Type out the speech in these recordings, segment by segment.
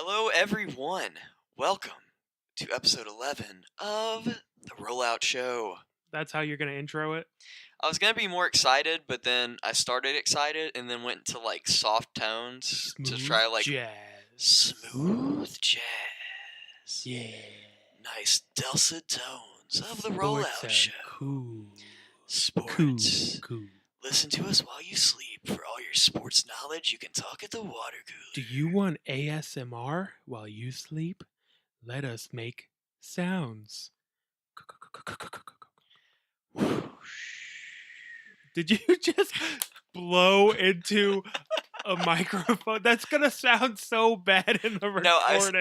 Hello, everyone. Welcome to episode 11 of the Rollout Show. That's how you're going to intro it? I was going to be more excited, but then I started excited and then went into like soft tones to try like jazz. smooth jazz. Yeah. Nice dulcet tones of the Sports Rollout are Show. Cool. Sports. Cool. Listen to us while you sleep. For all your sports knowledge, you can talk at the water cooler. Do you want ASMR while you sleep? Let us make sounds. Did you just blow into a microphone? That's going to sound so bad in the recording. No,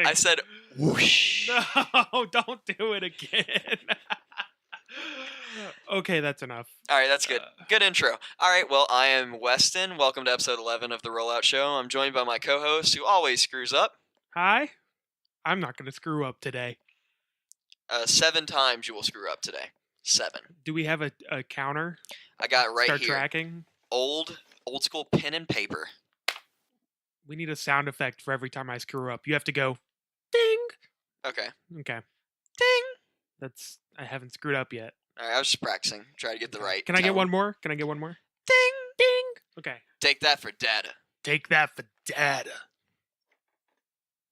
I said whoosh. No, don't do it again. Okay, that's enough. All right, that's good. Good intro. All right, well, I am Weston. Welcome to episode 11 of the Rollout Show. I'm joined by my co-host who always screws up. Hi. I'm not going to screw up today. 7 times you will screw up today. 7. Do we have a counter? I got it right Start here. tracking? Old school pen and paper. We need a sound effect for every time I screw up. You have to go, ding. Okay. Okay. Ding. I haven't screwed up yet. All right, I was just practicing. Try to get the right Can I get tone. one more? Ding. Ding. Okay. Take that for data. Take that for data.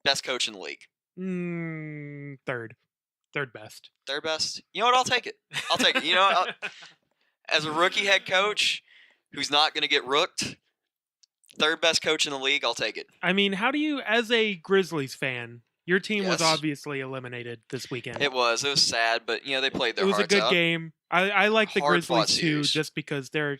Best coach in the league. Third. Third best. Third best? You know what? I'll take it. I'll take it. You know what? As a rookie head coach who's not going to get rooked, third best coach in the league, I'll take it. I mean, how do you, as a Grizzlies fan, your team was Yes. obviously eliminated this weekend. It was sad, but they played their It was hearts a good out. game. I like the Hard-fought Grizzlies too, series. just because they're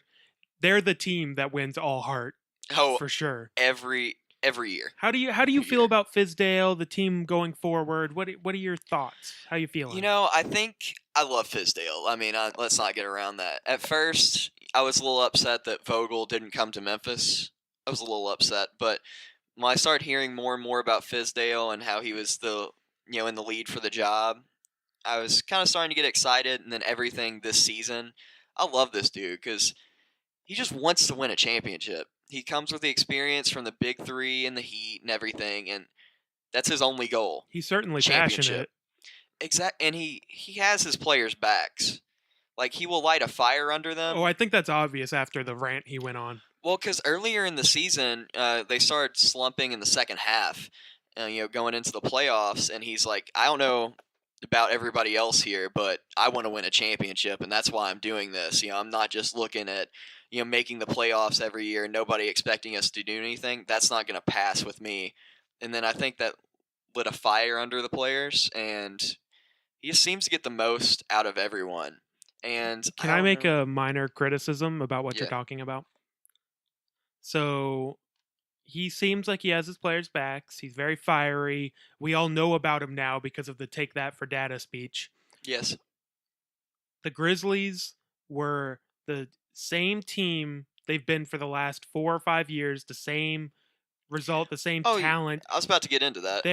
the team that wins all heart Oh, for sure. every year. How do you Every feel year. about Fizdale, the team going forward? What are your thoughts? How you feeling? I think I love Fizdale. I mean, let's not get around that. At first, I was a little upset that Vogel didn't come to Memphis. I was a little upset, but when I started hearing more and more about Fizdale and how he was in the lead for the job, I was kind of starting to get excited. And then everything this season, I love this dude because he just wants to win a championship. He comes with the experience from the Big Three and the Heat and everything, and that's his only goal. He's certainly Championship. passionate. And he has his players' backs. Like, he will light a fire under them. Oh, I think that's obvious after the rant he went on. Well, because earlier in the season, they started slumping in the second half, going into the playoffs, and he's like, I don't know about everybody else here, but I want to win a championship, and that's why I'm doing this. I'm not just looking at making the playoffs every year and nobody expecting us to do anything. That's not going to pass with me. And then I think that lit a fire under the players, and he just seems to get the most out of everyone. And Can I make a minor criticism about what you're Yeah. talking about? So he seems like he has his players' backs. He's very fiery. We all know about him now because of the "Take That for Data" speech. Yes. The Grizzlies were the same team they've been for the last 4 or 5 years, the same result, the same Oh, talent. I was about to get into that.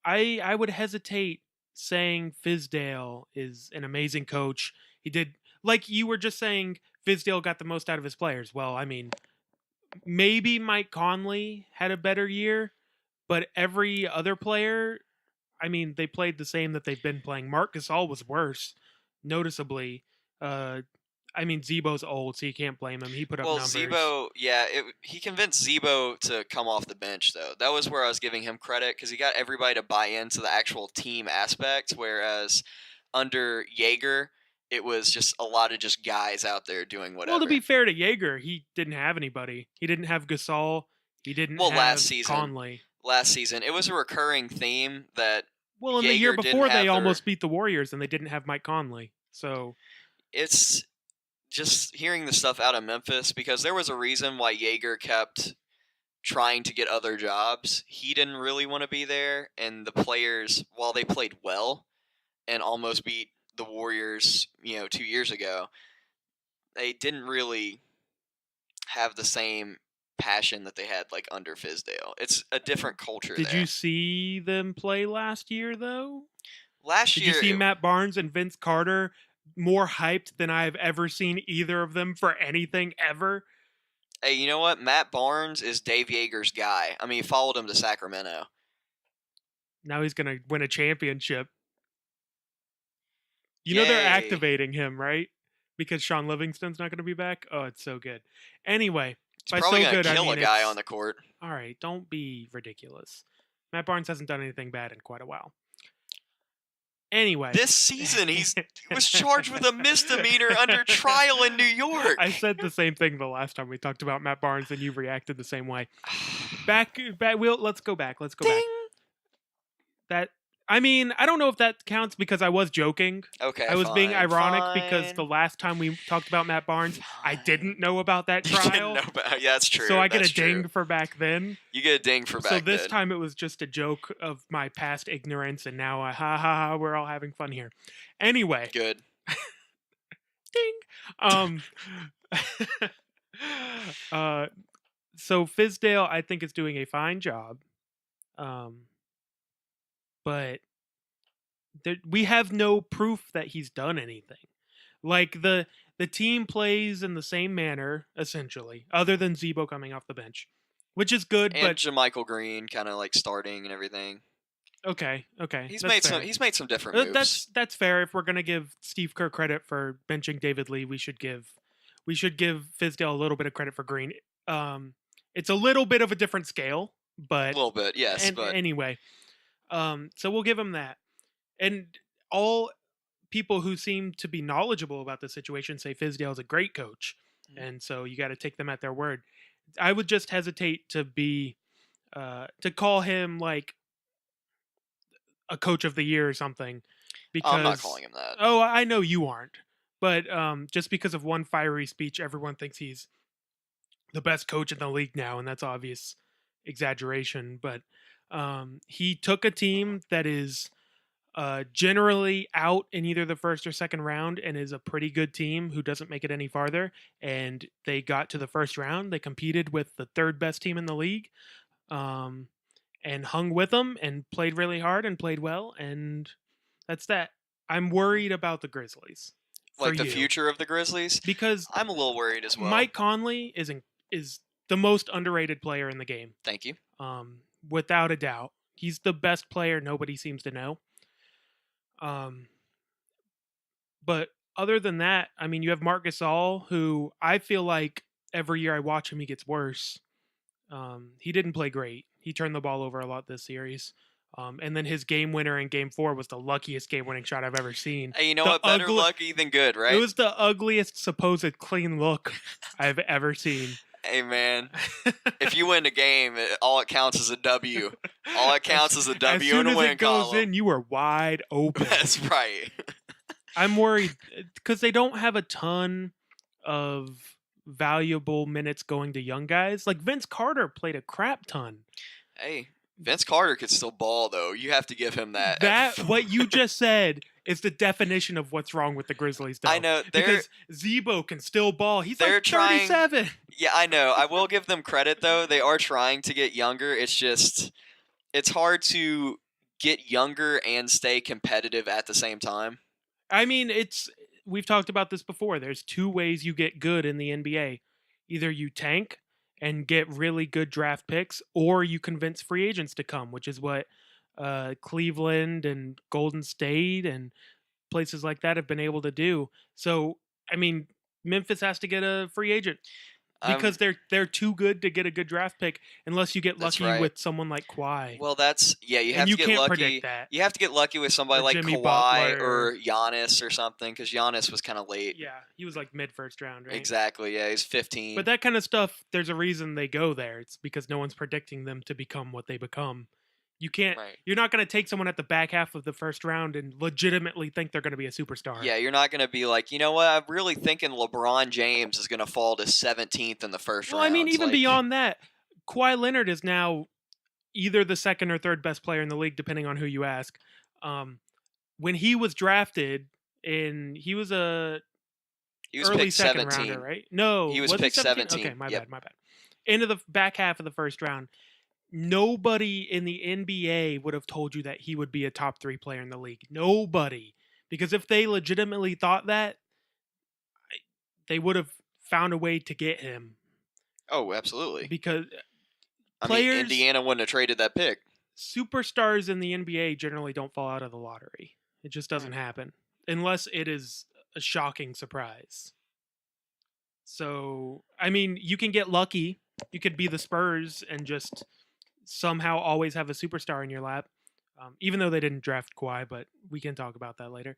I would hesitate saying Fizdale is an amazing coach. He did, like you were just saying, Fizdale got the most out of his players. Well, I mean, maybe Mike Conley had a better year, but every other player, I mean, they played the same that they've been playing. Marc Gasol was worse, noticeably. I mean, Zebo's old, so you can't blame him. He put up numbers. Zebo, he convinced Zebo to come off the bench, though. That was where I was giving him credit, because he got everybody to buy into the actual team aspect, whereas under Jaeger, it was just a lot of just guys out there doing whatever. Well, to be fair to Jaeger, he didn't have anybody. He didn't have Gasol. He didn't have last season. Conley. Last season, it was a recurring theme that Well, in the Jaeger year didn't before, have they their- almost beat the Warriors, and they didn't have Mike Conley. So it's just hearing the stuff out of Memphis, because there was a reason why Jaeger kept trying to get other jobs. He didn't really want to be there, and the players, while they played well and almost beat the Warriors, 2 years ago, they didn't really have the same passion that they had like under Fizdale. It's a different culture did there. you see them play last year, though? Last Did year, you see Matt Barnes and Vince Carter more hyped than I've ever seen either of them for anything ever? Hey, you know what? Matt Barnes is Dave Yeager's guy. I mean, he followed him to Sacramento. Now he's gonna win a championship. You know they're Yay. activating him, right? Because Sean Livingston's not gonna be back. Oh, it's so good. Anyway, He's by probably so going good to I kill mean a guy it's on the court. all right. Don't be ridiculous. Matt Barnes hasn't done anything bad in quite a while. Anyway, This season, he was charged with a misdemeanor under trial in New York. I said the same thing the last time we talked about Matt Barnes, and you reacted the same way. Back. Let's go back. Let's go back. That. I mean, I don't know if that counts because I was joking. Okay, I was being ironic fine. because the last time we talked about Matt Barnes, I didn't know about that You didn't trial. know yeah, that's true. So I get That's a ding true. for back then. You get a ding for back So this then. time it was just a joke of my past ignorance, and now ha ha ha, we're all having fun here. Anyway, Good. ding. So Fizdale, I think, is doing a fine job. But we have no proof that he's done anything. Like the team plays in the same manner essentially, other than Zebo coming off the bench, which is good. And but JaMychal Green kind of like starting and everything. Okay. He's that's made fair. some different moves. That's fair. If we're gonna give Steve Kerr credit for benching David Lee, we should give Fizdale a little bit of credit for Green. It's a little bit of a different scale, but A little bit, yes. But anyway, so we'll give him that. And all people who seem to be knowledgeable about the situation say Fizdale is a great coach, and so you got to take them at their word. I would just hesitate to call him like a coach of the year or something, because I'm not calling him that. Oh, I know you aren't, but just because of one fiery speech, everyone thinks he's the best coach in the league now, and that's obvious exaggeration. But he took a team that is generally out in either the first or second round and is a pretty good team who doesn't make it any farther, and they got to the first round. They competed with the third best team in the league, and hung with them and played really hard and played well, and that's that. I'm worried about the Grizzlies. Like the future of the Grizzlies? Because I'm a little worried as well. Mike Conley is the most underrated player in the game. Thank you. Without a doubt. He's the best player nobody seems to know. But other than that, I mean, you have Marc Gasol, who I feel like every year I watch him, he gets worse. He didn't play great. He turned the ball over a lot this series. And then his game winner in Game 4 was the luckiest game-winning shot I've ever seen. Hey, you know what? Better lucky than good, right? It was the ugliest supposed clean look I've ever seen. Hey, man. If you win the game, all it counts is a W. All it counts is a W in a win column. As soon as it goes in, you are wide open. That's right. I'm worried because they don't have a ton of valuable minutes going to young guys. Like Vince Carter played a crap ton. Hey, Vince Carter could still ball, though. You have to give him that. What you just said is the definition of what's wrong with the Grizzlies, though. I know. Because Zebo can still ball. He's like 37. Yeah, I know. I will give them credit, though. They are trying to get younger. It's just, it's hard to get younger and stay competitive at the same time. I mean, we've talked about this before. There's two ways you get good in the NBA. Either you tank and get really good draft picks, or you convince free agents to come, which is what Cleveland and Golden State and places like that have been able to do. So, I mean, Memphis has to get a free agent because they're too good to get a good draft pick unless you get lucky with someone like Kawhi. Well, you have to get lucky. Predict that. You have to get lucky with somebody like Jimmy Kawhi Butler. or Giannis or something, because Giannis was kind of late. Yeah, he was like mid-first round, right? Exactly, yeah, he's 15. But that kind of stuff, there's a reason they go there. It's because no one's predicting them to become what they become. You can't. Right. You're not going to take someone at the back half of the first round and legitimately think they're going to be a superstar. Yeah, you're not going to be like, you know what? I'm really thinking LeBron James is going to fall to 17th in the first round. Well, I mean, even beyond that, Kawhi Leonard is now either the second or third best player in the league, depending on who you ask. When he was drafted, he was early picked second 17. rounder, right? No, he was picked 17. Okay, my bad. Into the back half of the first round. Nobody in the NBA would have told you that he would be a top 3 player in the league. Nobody. Because if they legitimately thought that, they would have found a way to get him. Oh, absolutely. because I mean, players, Indiana wouldn't have traded that pick. superstars in the NBA generally don't fall out of the lottery. It just doesn't Mm. happen unless it is a shocking surprise. So, I mean, you can get lucky. You could be the Spurs and just somehow always have a superstar in your lap. Even though they didn't draft Kawhi, but we can talk about that later.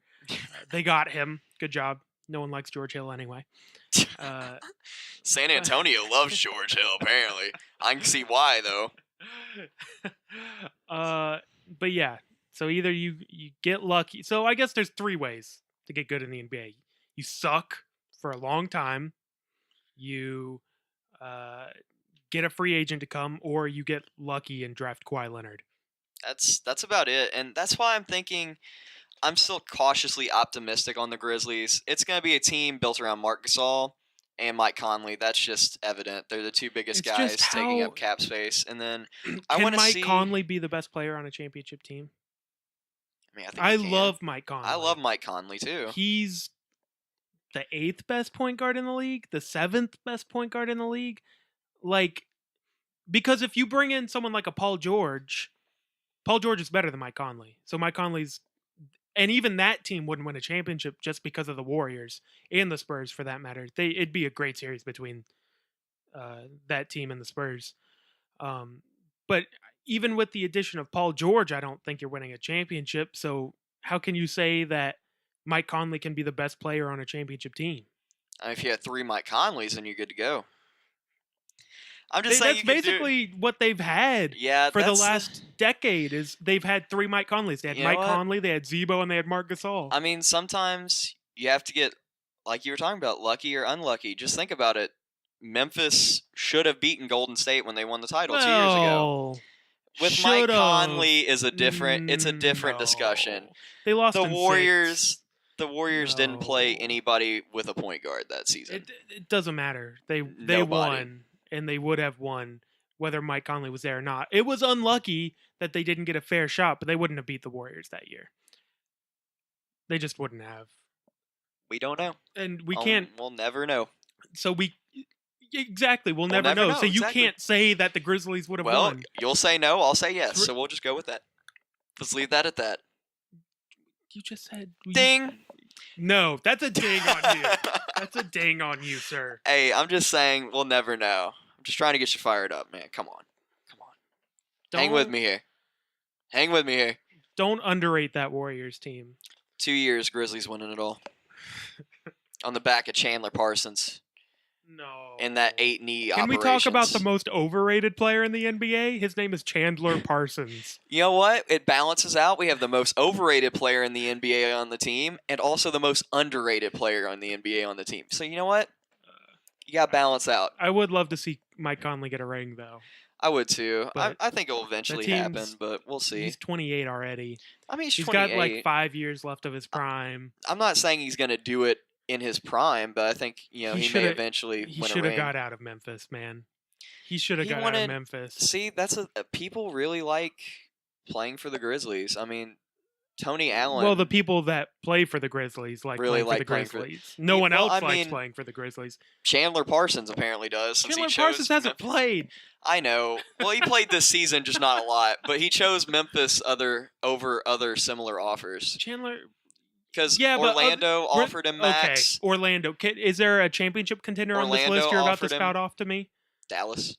They got him. Good job. No one likes George Hill anyway. San Antonio loves George Hill, apparently. I can see why, though. But yeah, so either you get lucky. So I guess there's 3 ways to get good in the NBA. You suck for a long time. You get a free agent to come, or you get lucky and draft Kawhi Leonard. That's about it, and that's why I'm thinking I'm still cautiously optimistic on the Grizzlies. It's going to be a team built around Marc Gasol and Mike Conley. That's just evident. They're the 2 biggest It's guys just taking how- up cap space, and then I Can want to Mike see. Conley be the best player on a championship team? I mean, I think I he can. love Mike Conley. I love Mike Conley too. He's the 8th best point guard in the league, the 7th best point guard in the league. Like, because if you bring in someone like a Paul George is better than Mike Conley. So Mike Conley's, and even that team wouldn't win a championship just because of the Warriors and the Spurs, for that matter. It'd be a great series between that team and the Spurs. But even with the addition of Paul George, I don't think you're winning a championship. So how can you say that Mike Conley can be the best player on a championship team? I mean, if you had 3 Mike Conleys, then you're good to go. I'm just saying That's basically what they've had for the last decade. Is they've had 3 Mike Conleys. They had Mike Conley, they had Zebo, and they had Marc Gasol. I mean, sometimes you have to get, like you were talking about, lucky or unlucky. Just think about it. Memphis should have beaten Golden State when they won the title 2 years ago. With Mike Conley is a different. It's a different discussion. They lost the in Warriors. 6. The Warriors didn't play anybody with a point guard that season. It doesn't matter. They won, and they would have won whether Mike Conley was there or not. It was unlucky that they didn't get a fair shot, but they wouldn't have beat the Warriors that year. They just wouldn't have. We don't know, and we can't. We'll never know. So we'll never know. So you can't say that the Grizzlies would have won. Well, you'll say no, I'll say yes. So we'll just go with that. Let's leave that at that. You just said ding. No, that's a ding on you. That's a ding on you, sir. Hey, I'm just saying we'll never know. I'm just trying to get you fired up, man. Come on. Hang with me here. Don't underrate that Warriors team. 2 years, Grizzlies winning it all. On the back of Chandler Parsons. No. In that 8-knee Can operations. we talk about the most overrated player in the NBA? His name is Chandler Parsons. You know what? It balances out. We have the most overrated player in the NBA on the team and also the most underrated player on the NBA on the team. So you know what? You got to balance out. I would love to see Mike Conley get a ring, though. I would, too. I think it will eventually happen, but we'll see. He's 28 already. I mean, he's got like 5 years left of his prime. I'm not saying he's going to do it in his prime, but I think he may eventually win a ring. He should have got out of Memphis, man. He should have got out of Memphis. See, that's people really like playing for the Grizzlies. I mean, Tony Allen. Well, the people that play for the Grizzlies really like playing for the Grizzlies. No one else likes playing for the Grizzlies. Chandler Parsons apparently does. Chandler Parsons hasn't played. I know. Well, he played this season, just not a lot. But he chose Memphis over other similar offers. Chandler. Because Orlando offered him max. Okay, Orlando. Is there a championship contender on this list you're about to spout off to me? Dallas.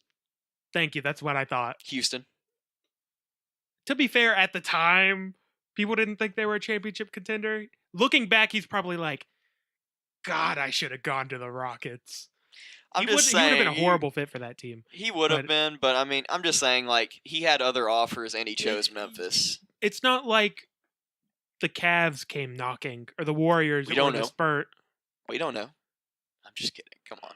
Thank you. That's what I thought. Houston. To be fair, at the time, people didn't think they were a championship contender. Looking back, he's probably like, God, I should have gone to the Rockets. He would have been a horrible fit for that team. He would have been, but I mean, I'm just saying, like, he had other offers and he chose Memphis. It's not like the Cavs came knocking or the Warriors or the Spurs. We don't know. I'm just kidding. Come on.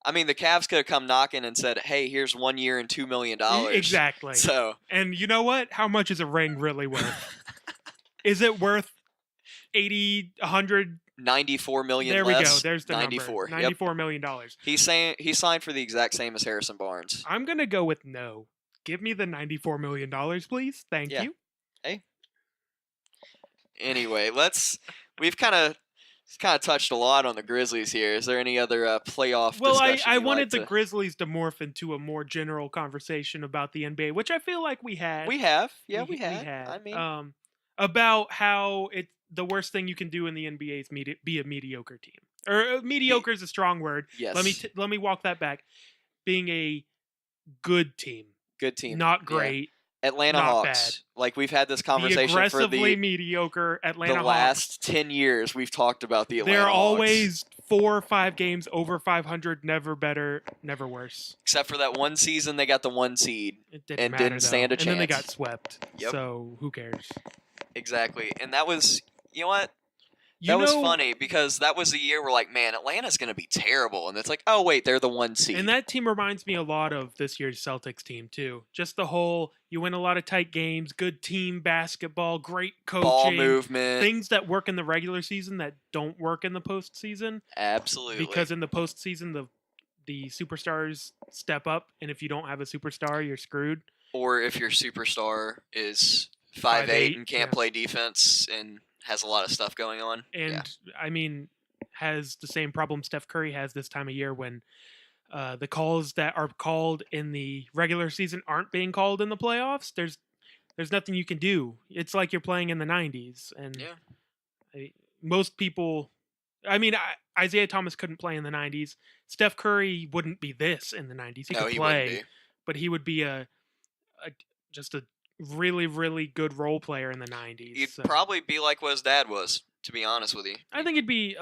I mean, the Cavs could have come knocking and said, "Hey, here's 1 year and $2 million." Exactly. So, and you know what? How much is a ring really worth? Is it worth 80, 100? $94 million. There we less. go. There's the 94. number. $94 million. He signed for the exact same as Harrison Barnes. I'm gonna go with no. Give me the $94 million, please. Thank you. Hey. Anyway, we've kind of He's kind of touched a lot on the Grizzlies here. Is there any other playoff Well, discussion I you'd wanted like the to... Grizzlies to morph into a more general conversation about the NBA, which I feel like we had. We have. Yeah, We had. had. I mean, About how the worst thing you can do in the NBA is be a mediocre team. Or mediocre is a strong word. yes. Let me walk that back. Being a good team, Good team. not Yeah. great. Atlanta not Hawks. Like, we've had this The conversation for aggressively the mediocre Atlanta Hawks. last 10 years. We've talked about the Atlanta They're Hawks. always 4 or 5 games over 500, never better, never worse. Except for that one season, they got the 1 seed. It didn't And matter, didn't stand a And then they chance. got swept. Yep. So who cares? Exactly. And that was, you know what? That was funny because that was the year where, like, man, Atlanta's going to be terrible. And it's like, oh, wait, they're the 1 seed. And that team reminds me a lot of this year's Celtics team, too. Just the whole, you win a lot of tight games, good team basketball, great coaching. Ball movement. Things that work in the regular season that don't work in the postseason. Absolutely. Because in the postseason, the superstars step up. And if you don't have a superstar, you're screwed. Or if your superstar is 5'8" and can't play defense and has a lot of stuff going on. And, I mean, has the same problem Steph Curry has this time of year when the calls that are called in the regular season aren't being called in the playoffs. There's nothing you can do. It's like you're playing in the 90s. And most people... I mean, Isaiah Thomas couldn't play in the 90s. Steph Curry wouldn't be this in the 90s. He could play, but he would be just a really, really good role player in the 90s. He'd probably be like what his dad was, to be honest with you. I think it'd be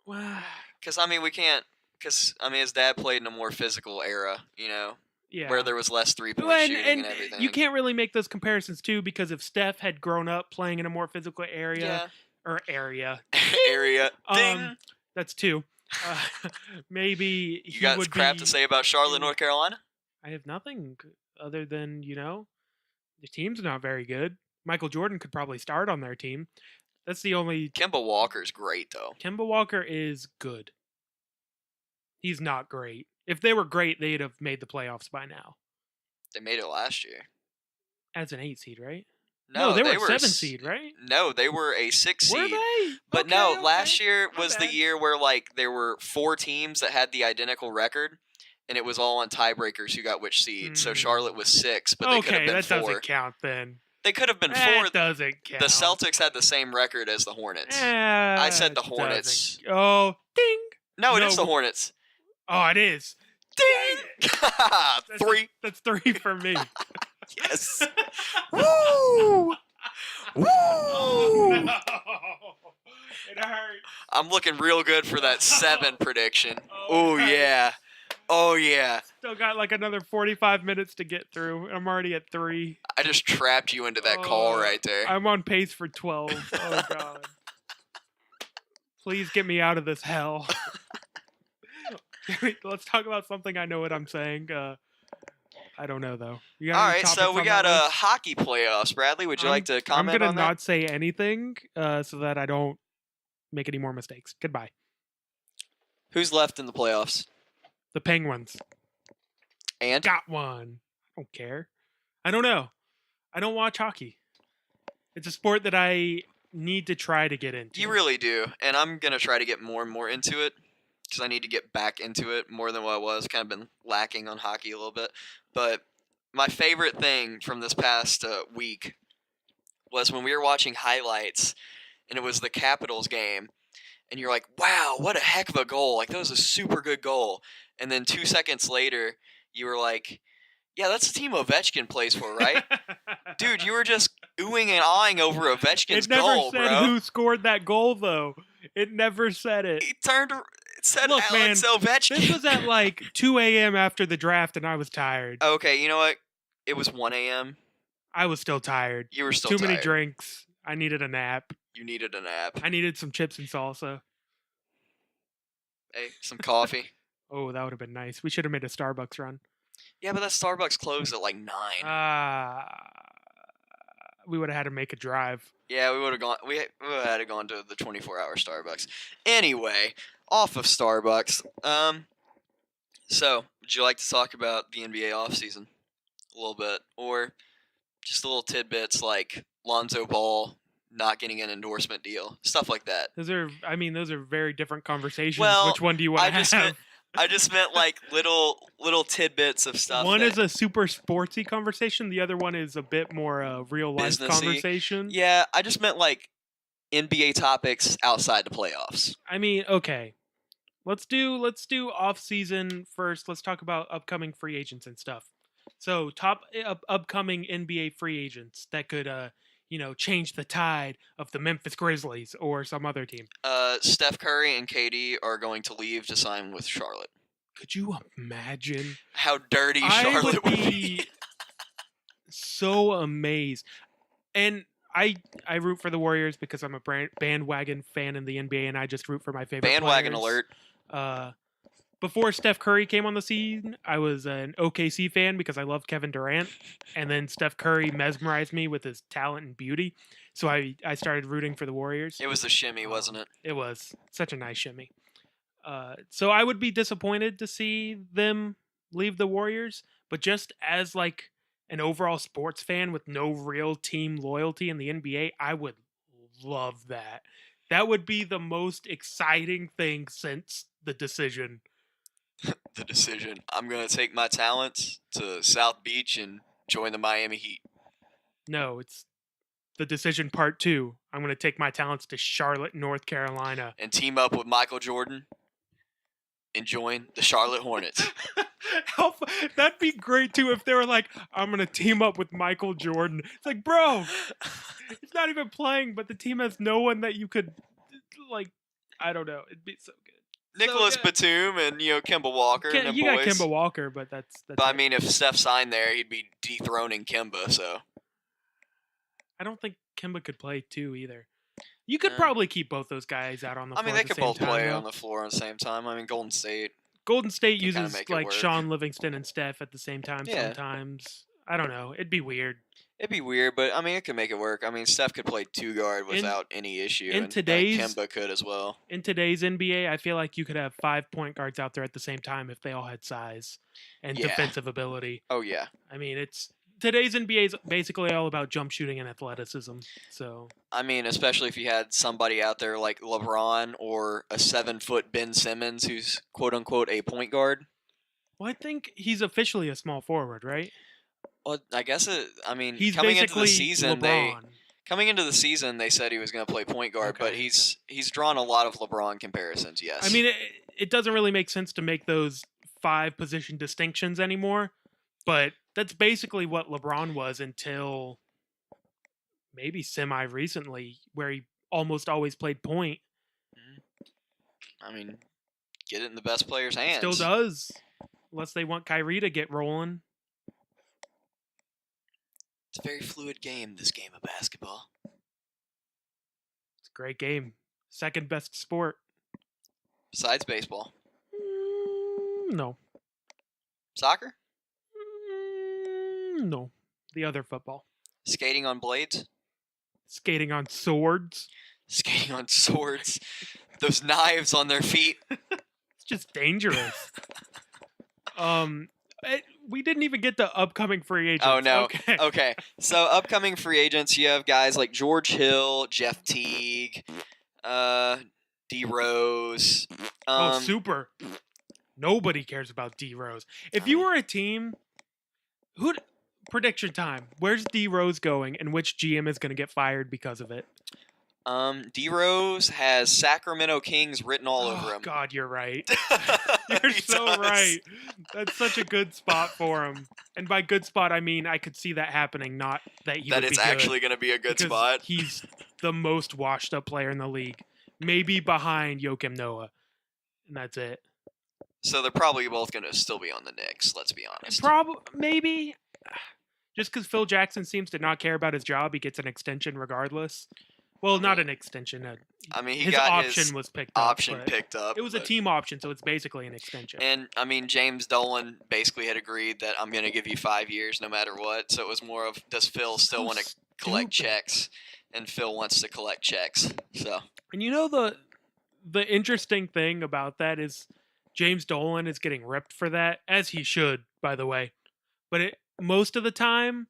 because, I mean, we can't... Because, I mean, his dad played in a more physical era, you know? Yeah. Where there was less three-point shooting and everything. You can't really make those comparisons, too, because if Steph had grown up playing in a more physical area... area. Ding. That's 2. Maybe you got crap to say about Charlotte, North Carolina? I have nothing other than, the team's not very good. Michael Jordan could probably start on their team. That's the only... Kemba Walker's great, though. Kemba Walker is good. He's not great. If they were great, they'd have made the playoffs by now. They made it last year. As an 8 seed, right? No, they were a 7 seed, right? No, they were a 6 seed. Were they? But last year was the year where, like, there were 4 teams that had the identical record, and it was all on tiebreakers who got which seed. So Charlotte was 6, but they could have been 4. That doesn't count then. They could have been 4. That doesn't count. The Celtics had the same record as the Hornets. I said the Hornets. Oh, ding. No, it is the Hornets. Oh, it is. Ding! 3. That's 3 for me. Yes. Woo! Woo! Oh, no. It hurts. I'm looking real good for that 7 prediction. Oh, yeah. Oh, yeah. Still got like another 45 minutes to get through. I'm already at 3. I just trapped you into that call right there. I'm on pace for 12. Oh, God. Please get me out of this hell. Let's talk about something I know what I'm saying. I don't know, though. All right, so we got hockey playoffs. Bradley, would you like to comment on that? I'm going to not say anything so that I don't make any more mistakes. Goodbye. Who's left in the playoffs? The Penguins. And? Got one. I don't care. I don't know. I don't watch hockey. It's a sport that I need to try to get into. You really do. And I'm going to try to get more and more into it because I need to get back into it more than what I was. Kind of been lacking on hockey a little bit. But my favorite thing from this past week was when we were watching highlights and it was the Capitals game. And you're like, wow, what a heck of a goal. Like, that was a super good goal. And then 2 seconds later, you were like, yeah, that's the team Ovechkin plays for, right? Dude, you were just oohing and ahhing over Ovechkin's goal, bro. It never said who scored that goal, though. It never said it. It said Look, Alex Ovechkin. This was at like 2 a.m. after the draft, and I was tired. Okay, you know what? It was 1 a.m. I was still tired. You were still tired. Too many drinks. I needed a nap. You needed a nap. I needed some chips and salsa. Hey, some coffee. Oh, that would have been nice. We should have made a Starbucks run. Yeah, but that Starbucks closed at like 9. We would have had to make a drive. Yeah, we would have gone. We would have had to gone to the 24-hour Starbucks. Anyway, off of Starbucks. So, would you like to talk about the NBA offseason a little bit, or just little tidbits like Lonzo Ball not getting an endorsement deal, stuff like that. Those are very different conversations. Well, Which one do you want to have? I just meant like little tidbits of stuff. One is a super sportsy conversation. The other one is a bit more real life Businessy. conversation. Yeah, I just meant like NBA topics outside the playoffs. I mean, okay. Let's do off season first. Let's talk about upcoming free agents and stuff. So upcoming NBA free agents that could change the tide of the Memphis Grizzlies or some other team. Steph Curry and KD are going to leave to sign with Charlotte. Could you imagine how dirty Charlotte would be? So amazed. And I root for the Warriors because I'm a bandwagon fan in the NBA, and I just root for my favorite bandwagon players. Alert. Before Steph Curry came on the scene, I was an OKC fan because I loved Kevin Durant, and then Steph Curry mesmerized me with his talent and beauty, so I started rooting for the Warriors. It was the shimmy, wasn't it? It was such a nice shimmy. So I would be disappointed to see them leave the Warriors, but just as like an overall sports fan with no real team loyalty in the NBA, I would love that. That would be the most exciting thing since the decision. The decision. I'm going to take my talents to South Beach and join the Miami Heat. No, it's the decision part 2. I'm going to take my talents to Charlotte, North Carolina. And team up with Michael Jordan and join the Charlotte Hornets. That'd be great too if they were like, I'm going to team up with Michael Jordan. It's like, bro, he's not even playing, but the team has no one that you could, like, I don't know. It'd be so good. Nicholas Batum and Kemba Walker. And you got Kemba Walker, but that's But I mean, if Steph signed there, he'd be dethroning Kemba. So I don't think Kemba could play too either. You could probably keep both those guys out on the floor. I mean, they could both play though. on the floor at the same time. I mean, Golden State uses like Sean Livingston and Steph at the same time sometimes. I don't know. It'd be weird. It'd be weird, but I mean, it could make it work. I mean, Steph could play 2 guard without any issue. And Kemba could as well. In today's NBA, I feel like you could have 5 point guards out there at the same time if they all had size and defensive ability. Oh yeah. I mean, today's NBA is basically all about jump shooting and athleticism. So I mean, especially if you had somebody out there like LeBron or a 7-foot Ben Simmons who's quote unquote a point guard. Well, I think he's officially a small forward, right? Well, I guess he's coming into the season LeBron. they said he was going to play point guard, but he's drawn a lot of LeBron comparisons. Yes. I mean, it doesn't really make sense to make those 5 position distinctions anymore, but that's basically what LeBron was until maybe semi-recently, where he almost always played point. I mean, get it in the best player's hands. Still does, unless they want Kyrie to get rolling. It's a very fluid game, this game of basketball. It's a great game. Second best sport. Besides baseball. No. Soccer? No. The other football. Skating on blades? Skating on swords? Skating on swords. Those knives on their feet. It's just dangerous. We didn't even get to upcoming free agents. Oh, no. Okay. So, upcoming free agents, you have guys like George Hill, Jeff Teague, D. Rose. Super. Nobody cares about D. Rose. If you were a team, prediction time. Where's D. Rose going, and which GM is going to get fired because of it? D. Rose has Sacramento Kings written all over him. God, you're right. You're so right. That's such a good spot for him. And by good spot, I mean I could see that happening, not that he would be it's good, actually going to be a good spot. He's the most washed up player in the league. Maybe behind Joakim Noah. And that's it. So they're probably both going to still be on the Knicks, let's be honest. Maybe. Just because Phil Jackson seems to not care about his job, he gets an extension regardless. Well, not an extension. His option was picked up. It was a team option, so it's basically an extension. And, James Dolan basically had agreed that I'm going to give you 5 years no matter what. So it was more of, does Phil still want to collect checks? And Phil wants to collect checks. So. And the interesting thing about that is James Dolan is getting ripped for that, as he should, by the way. But most of the time,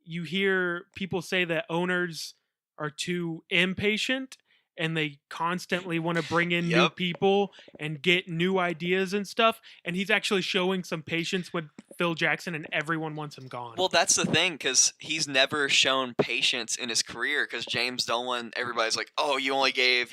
you hear people say that owners are too impatient and they constantly want to bring in new Yep. people and get new ideas and stuff. And he's actually showing some patience with Phil Jackson, and everyone wants him gone. Well, that's the thing, because he's never shown patience in his career. Because James Dolan, everybody's like, "Oh, you only gave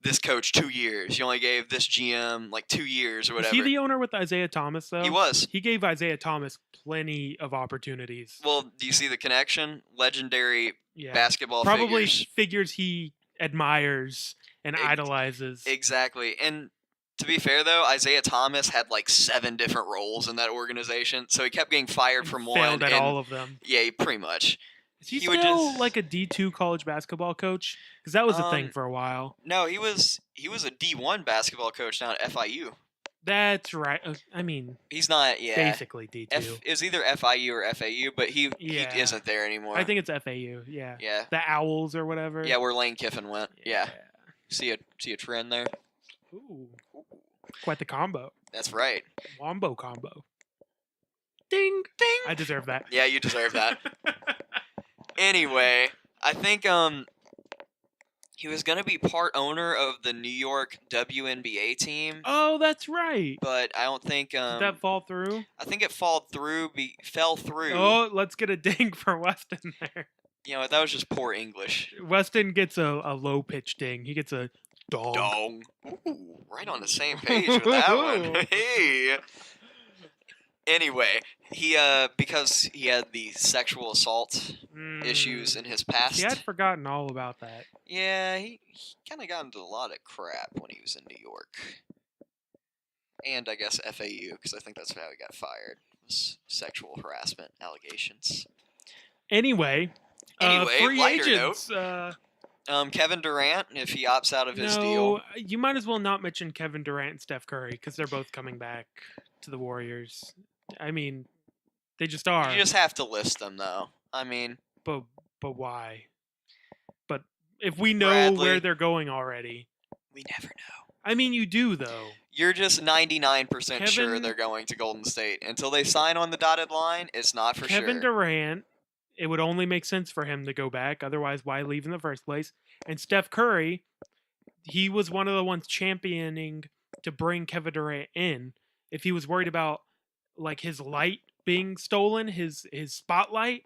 this coach 2 years. You only gave this GM like 2 years or Was whatever." he the owner with Isaiah Thomas, though? He was. He gave Isaiah Thomas plenty of opportunities. Well, do you see the connection? Legendary Yeah. basketball Probably figures. he admires and idolizes. Exactly. And to be fair, though, Isaiah Thomas had like 7 different roles in that organization, so he kept getting fired from one. Failed at all of them. Yeah, pretty much. Is he would still just like a D2 college basketball coach? Because that was a thing for a while. No, he was a D1 basketball coach now at FIU. That's right. I mean, he's not. Yeah, basically D2. It was either FIU or FAU, but he isn't there anymore. I think it's FAU. Yeah. Yeah. The Owls or whatever. Yeah, where Lane Kiffin went. Yeah. See a trend there. Ooh. Quite the combo. That's right. Wombo combo. Ding ding. I deserve that. Yeah, you deserve that. Anyway, I think he was gonna be part owner of the New York WNBA team. Oh, that's right. But I don't think did that fall through? I think it fell through. Oh, let's get a ding for Weston there. That was just poor English. Weston gets a low pitch ding. He gets a dong. Dong. Ooh, right on the same page with that one. Hey. Anyway, he because he had the sexual assault issues in his past. He had forgotten all about that. Yeah, he kind of got into a lot of crap when he was in New York. And I guess FAU, because I think that's how he got fired. Was sexual harassment allegations. Anyway, free lighter agents. Note. Kevin Durant, if he opts out of his deal. You might as well not mention Kevin Durant and Steph Curry because they're both coming back to the Warriors. I mean, they just are. You just have to list them, though. I mean, but why? But if we know Bradley, where they're going already, we never know. I mean, you do though. You're just 99% sure they're going to Golden State until they sign on the dotted line. It's not for sure. Kevin Durant. It would only make sense for him to go back. Otherwise, why leave in the first place? And Steph Curry, he was one of the ones championing to bring Kevin Durant in. If he was worried about like his light being stolen, his spotlight,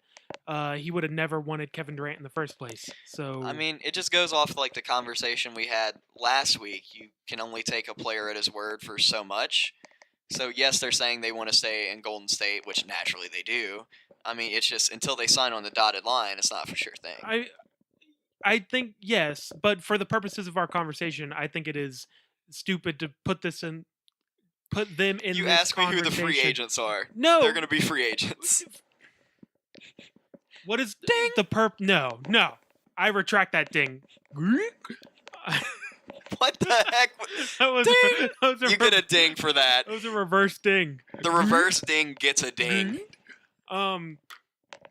he would have never wanted Kevin Durant in the first place. So I mean, it just goes off like the conversation we had last week. You can only take a player at his word for so much. So yes, they're saying they want to stay in Golden State, which naturally they do. I mean, it's just until they sign on the dotted line, it's not for sure thing. I think yes, but for the purposes of our conversation, I think it is stupid to put them in. You this ask me who the free agents are. No, they're going to be free agents. What is ding? No. I retract that ding. What the heck? Ding! You get a ding for that. That was a reverse ding. The reverse ding gets a ding.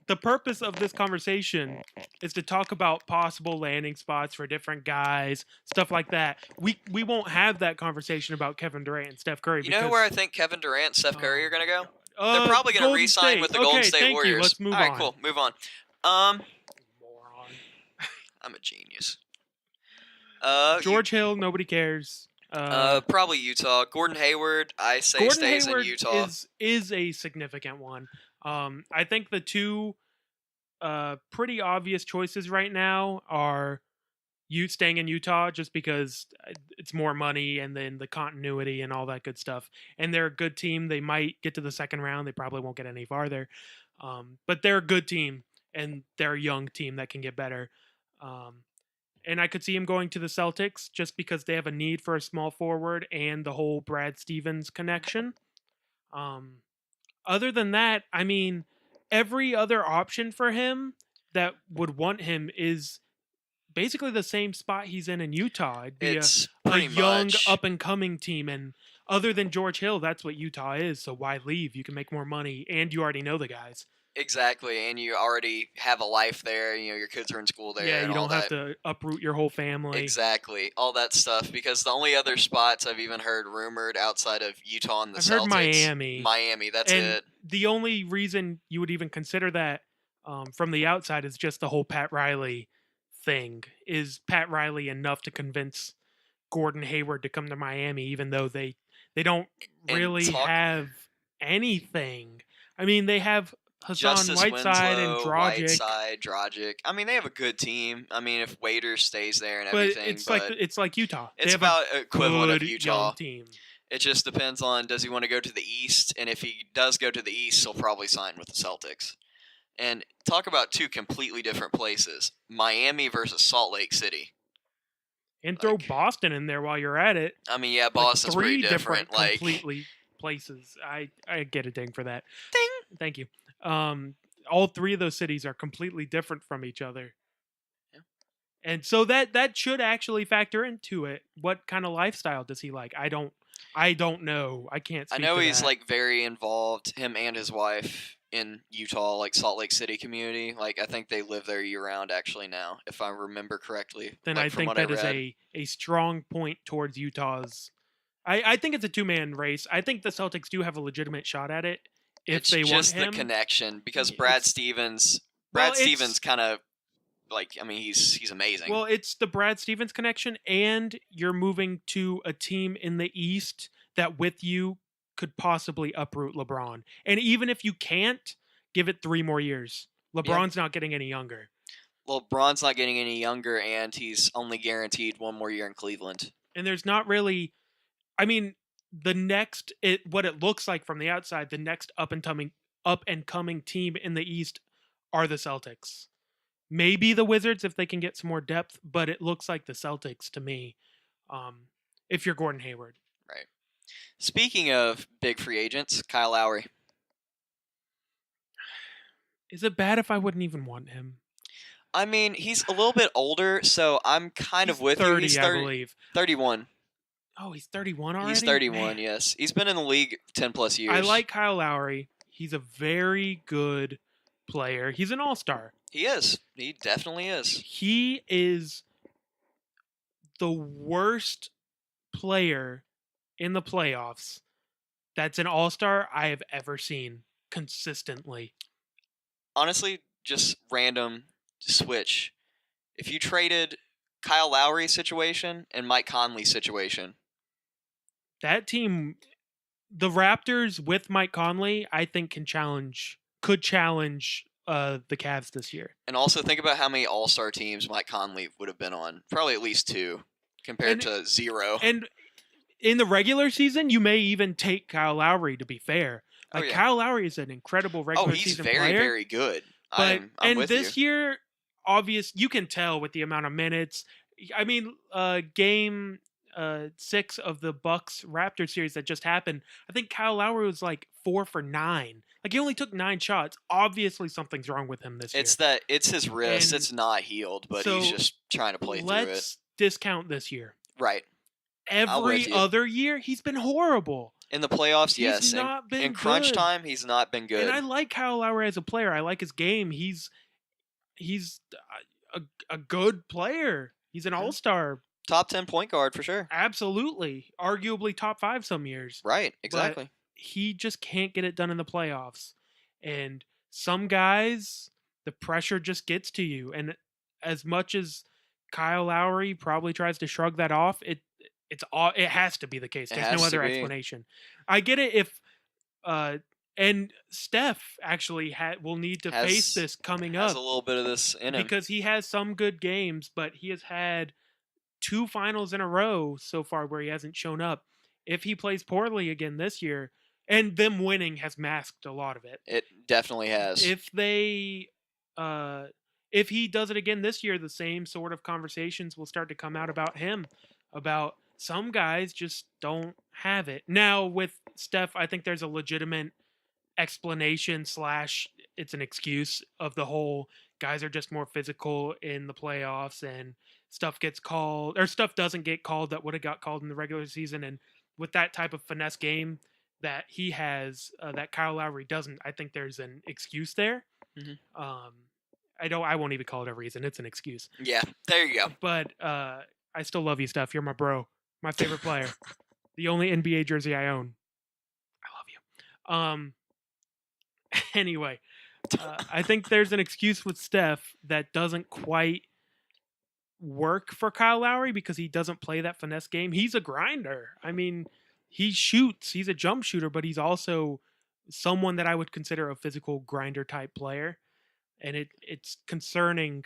The purpose of this conversation is to talk about possible landing spots for different guys, stuff like that. We won't have that conversation about Kevin Durant and Steph Curry. You know where I think Kevin Durant and Steph Curry are going to go? They're probably going to re-sign with the Golden State Warriors. Let's move on. All right, cool. Move on. Moron. I'm a genius. George Hill, nobody cares. Probably Utah. Gordon Hayward, I say stays in Utah. Is a significant one. I think the two pretty obvious choices right now are you staying in Utah just because it's more money and then the continuity and all that good stuff. And they're a good team. They might get to the second round. They probably won't get any farther. But they're a good team and they're a young team that can get better. And I could see him going to the Celtics just because they have a need for a small forward and the whole Brad Stevens connection. Other than that, I mean, every other option for him that would want him is basically the same spot he's in Utah. It'd be a young, up-and-coming team. And other than George Hill, that's what Utah is. So why leave? You can make more money, and you already know the guys. Exactly, and you already have a life there. Your kids are in school there. Yeah, and you don't have to uproot your whole family. Exactly, all that stuff. Because the only other spots I've even heard rumored outside of Utah and the Celtics. I've heard Miami, that's it. The only reason you would even consider that from the outside is just the whole Pat Riley thing. Is Pat Riley enough to convince Gordon Hayward to come to Miami, even though they don't And really talk have anything? I mean, they have Hassan Justice Whiteside and Winslow, Dragic, Dragic. I mean, they have a good team. I mean, if Waiters stays there and but everything, but it's like Utah. They it's have about a equivalent of good Utah. young team. It just depends on, does he want to go to the East? And if he does go to the East, he'll probably sign with the Celtics. And talk about two completely different places. Miami versus Salt Lake City. And throw Like, Boston in there while you're at it. I mean, yeah, Like Boston's three pretty different. Like, completely places. I get a ding for that. ding. Thank you. All three of those cities are completely different from each other. Yeah. And so that should actually factor into it. What kind of lifestyle does he like? I don't know. I can't speak I know to he's that. like very involved, him and his wife, in Utah, like Salt Lake City community. Like, I think they live there year round actually now, if I remember correctly. Then like, I from think what that I is read. a strong point towards Utah's. I think it's a two-man race. I think the Celtics do have a legitimate shot at it if It's they want just the him. connection, because It's- Brad Stevens kind of, like, I mean, he's amazing. Well, it's the Brad Stevens connection, and you're moving to a team in the East that with you could possibly uproot LeBron. And even if you can't, give it 3 more years. LeBron's not getting any younger. LeBron's not getting any younger, and he's only guaranteed 1 more year in Cleveland. And there's not really, I mean, what it looks like from the outside, the next up and coming team in the East are the Celtics. Maybe the Wizards if they can get some more depth, but it looks like the Celtics to me. If you're Gordon Hayward. Right. Speaking of big free agents, Kyle Lowry. Is it bad if I wouldn't even want him? I mean, he's a little bit older, so I'm kind of with 30, you. He's I believe. 31. Oh, he's 31 already? He's 31, Man. yes. He's been in the league 10 plus years. I like Kyle Lowry. He's a very good player. He's an all-star. He is. He definitely is. He is the worst player in the playoffs that's an all-star I have ever seen consistently. Honestly, just random switch. If you traded Kyle Lowry's situation and Mike Conley's situation, that team, the Raptors with Mike Conley, I think could challenge the Cavs this year. And also think about how many all-star teams Mike Conley would have been on. Probably at least 2 compared to 0. And in the regular season, you may even take Kyle Lowry, to be fair. Like, Kyle Lowry is an incredible regular season player. Oh, he's very, very good. But, I'm with this you. year, you can tell with the amount of minutes. I mean, game 6 of the Bucks Raptors series that just happened, I think Kyle Lowry was like 4 for 9. Like, he only took 9 shots. Obviously, something's wrong with him this year. It's his wrist. And it's not healed, but he's just trying to play through it. Let's discount this year. Right. Every other year, he's been horrible. In the playoffs, yes. He's not been in crunch good. time, he's not been good. And I like Kyle Lowry as a player. I like his game. He's a good player. He's an all-star. Top 10 point guard for sure. Absolutely. Arguably top 5 some years. Right, exactly. But he just can't get it done in the playoffs. And some guys, the pressure just gets to you. And as much as Kyle Lowry probably tries to shrug that off, it has to be the case. There's no other explanation. I get it if and Steph actually will need to face this coming up. Has a little bit of this in him. Because he has some good games, but he has had 2 finals in a row so far where he hasn't shown up. If he plays poorly again this year, and them winning has masked a lot of it. It definitely has. If he does it again this year, the same sort of conversations will start to come out about him. About some guys just don't have it. Now, with Steph, I think there's a legitimate explanation / it's an excuse of the whole guys are just more physical in the playoffs and stuff gets called or stuff doesn't get called that would have got called in the regular season. And with that type of finesse game that he has, that Kyle Lowry doesn't, I think there's an excuse there. Mm-hmm. I won't even call it a reason. It's an excuse. Yeah, there you go. But I still love you, Steph. You're my bro. My favorite player. The only NBA jersey I own. I love you. Anyway, I think there's an excuse with Steph that doesn't quite work for Kyle Lowry because he doesn't play that finesse game. He's a grinder. I mean, he shoots. He's a jump shooter, but he's also someone that I would consider a physical grinder type player. And it's concerning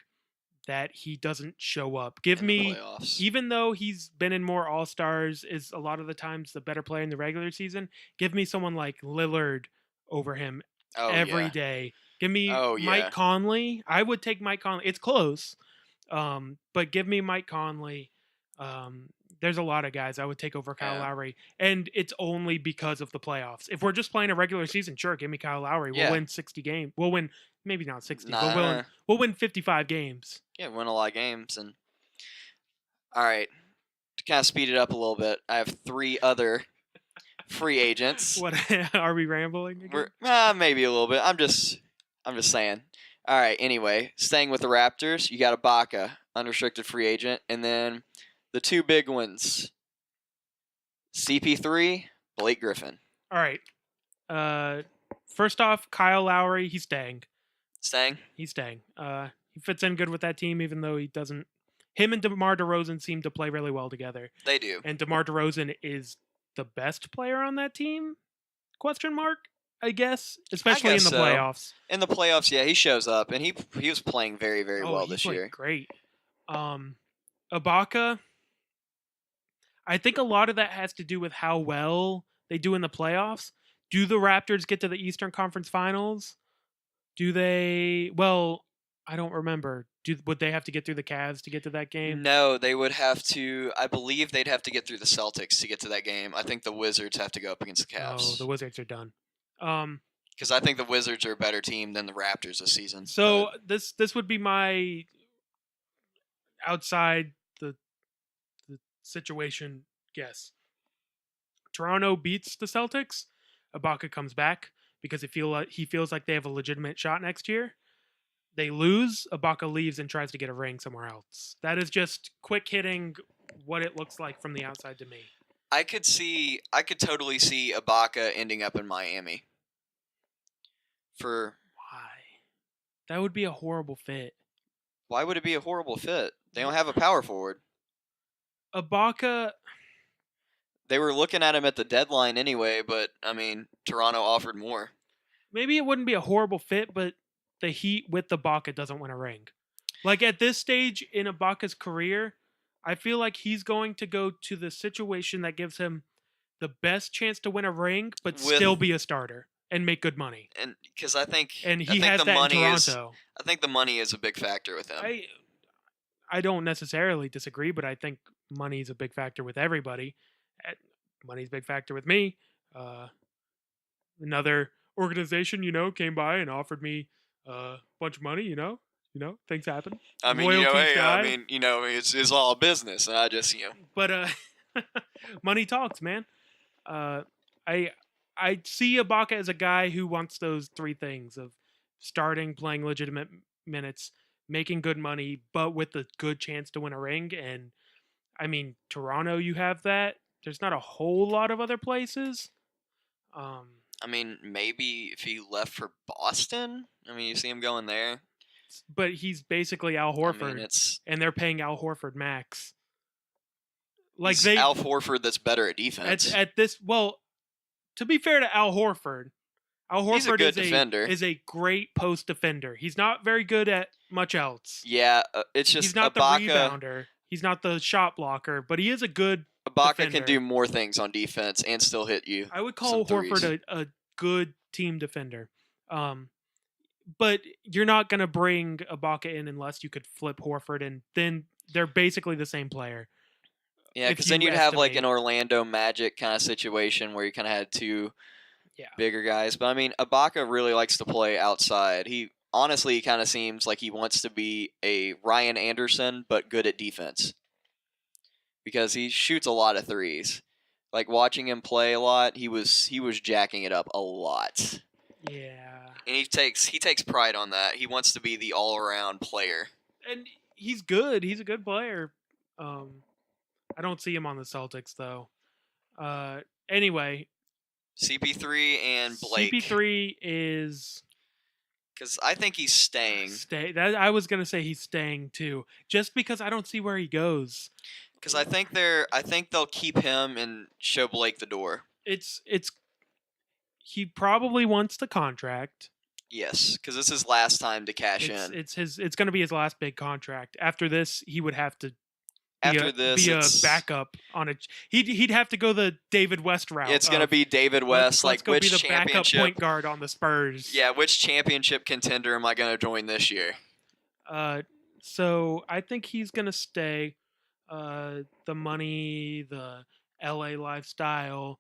that he doesn't show up. Give in the me, playoffs. even though he's been in more All Stars, is a lot of the times the better player in the regular season. Give me someone like Lillard over him every day. Give me Mike Conley. I would take Mike Conley. It's close, but give me Mike Conley. There's a lot of guys I would take over Kyle Lowry, and it's only because of the playoffs. If we're just playing a regular season, sure, give me Kyle Lowry. We'll win 60 games. We'll win maybe not 60, but we'll win 55 games. Yeah, win a lot of games. And all right, to kind of speed it up a little bit, I have 3 other free agents. What are we rambling again? Maybe a little bit. I'm just saying. All right. Anyway, staying with the Raptors, you got Ibaka, unrestricted free agent, and then the 2 big ones, CP3, Blake Griffin. All right. First off, Kyle Lowry, he's staying. He's staying. He fits in good with that team, even though he doesn't. Him and DeMar DeRozan seem to play really well together. They do. And DeMar DeRozan is the best player on that team? Question mark? I guess, especially in the playoffs. In the playoffs, yeah, he shows up, and he was playing very, very well this year. Great. Ibaka, I think a lot of that has to do with how well they do in the playoffs. Do the Raptors get to the Eastern Conference Finals? Do they? Well, I don't remember. Would they have to get through the Cavs to get to that game? No, they would have to. I believe they'd have to get through the Celtics to get to that game. I think the Wizards have to go up against the Cavs. Oh, the Wizards are done. Because I think the Wizards are a better team than the Raptors this season. So this would be my outside the situation guess. Toronto beats the Celtics. Ibaka comes back because he feels like they have a legitimate shot next year. They lose. Ibaka leaves and tries to get a ring somewhere else. That is just quick hitting what it looks like from the outside to me. I could totally see Ibaka ending up in Miami. Why? That would be a horrible fit. Why would it be a horrible fit? They don't have a power forward. Ibaka. They were looking at him at the deadline anyway, but I mean, Toronto offered more. Maybe it wouldn't be a horrible fit, but the Heat with Ibaka doesn't win a ring. Like at this stage in Ibaka's career, I feel like he's going to go to the situation that gives him the best chance to win a ring, but still be a starter and make good money. And because I think has the that money in Toronto. I think the money is a big factor with him. I don't necessarily disagree, but I think money is a big factor with everybody. Money's a big factor with me. Another organization, came by and offered me a bunch of money. Things happen. I mean, it's all business, and I just, But money talks, man. I see Ibaka as a guy who wants those 3 things of starting, playing legitimate minutes, making good money, but with a good chance to win a ring. And I mean, Toronto, you have that. There's not a whole lot of other places. I mean, maybe if he left for Boston, you see him going there. But he's basically Al Horford, and they're paying Al Horford max. Al Horford that's better at defense. To be fair to Al Horford he's a good defender. Is a great post defender. He's not very good at much else. Yeah, it's just he's not Ibaka, the rebounder. He's not the shot blocker, but he is a good Ibaka defender. Can do more things on defense and still hit you. I would call Horford a good team defender. But you're not going to bring Ibaka in unless you could flip Horford, and then they're basically the same player. Yeah, because then you'd have like an Orlando Magic kind of situation where you kind of had 2 bigger guys. But I mean, Ibaka really likes to play outside. He kind of seems like he wants to be a Ryan Anderson, but good at defense. Because he shoots a lot of threes. Like watching him play a lot, he was jacking it up a lot. Yeah. And he takes pride on that. He wants to be the all-around player. And he's good. He's a good player. I don't see him on the Celtics though. Anyway, CP3 and Blake. CP3 is Because I think he's staying. I was gonna say he's staying too, just because I don't see where he goes. Because I think they'll keep him and show Blake the door. It's he probably wants the contract. Yes, because this is his last time to cash in. It's going to be his last big contract. After this, he would have to be a backup on a. He'd have to go the David West route. It's going to be David West. Let's go which be the backup point guard on the Spurs. Yeah, which championship contender am I going to join this year? So I think he's going to stay. The money, the LA lifestyle,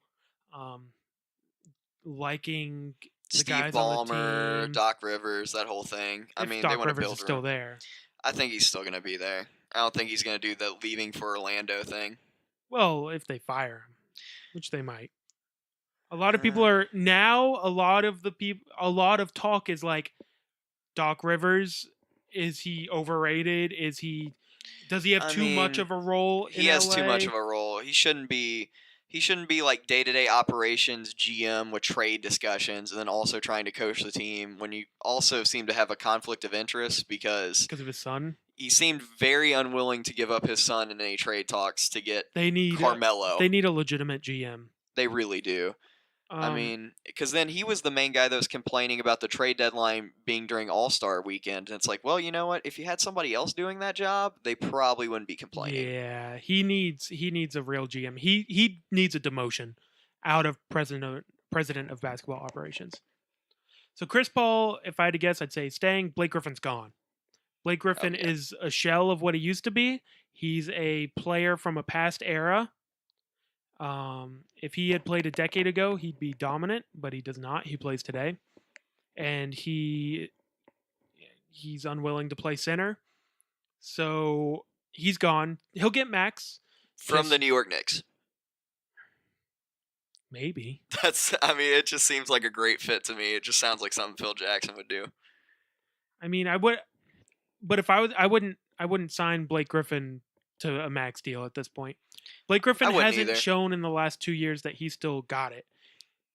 liking the guys Ballmer, on the team. Doc Rivers, that whole thing. I mean, they want to build. Still there. I think he's still going to be there. I don't think he's going to do the leaving for Orlando thing. Well, if they fire him, which they might. A lot of people are now. A lot of talk is like, Doc Rivers, is he overrated? Does he have too much of a role in LA? He has too much of a role. He shouldn't be like day-to-day operations GM with trade discussions and then also trying to coach the team when you also seem to have a conflict of interest because of his son. He seemed very unwilling to give up his son in any trade talks to get Carmelo. They need a legitimate GM. They really do. I mean, because then he was the main guy that was complaining about the trade deadline being during All-Star weekend. And it's like, well, you know what? If you had somebody else doing that job, they probably wouldn't be complaining. Yeah, he needs a real GM. He needs a demotion out of president of basketball operations. So Chris Paul, if I had to guess, I'd say staying. Blake Griffin's gone. Blake Griffin is a shell of what he used to be. He's a player from a past era. If he had played a decade ago, he'd be dominant, but he does not. He plays today, and he's unwilling to play center, so he's gone. He'll get max from the New York Knicks. Maybe. It just seems like a great fit to me. It just sounds like something Phil Jackson would do. I mean, I would, but if I wouldn't sign Blake Griffin to a max deal at this point. Blake Griffin hasn't shown in the last 2 years that he still got it.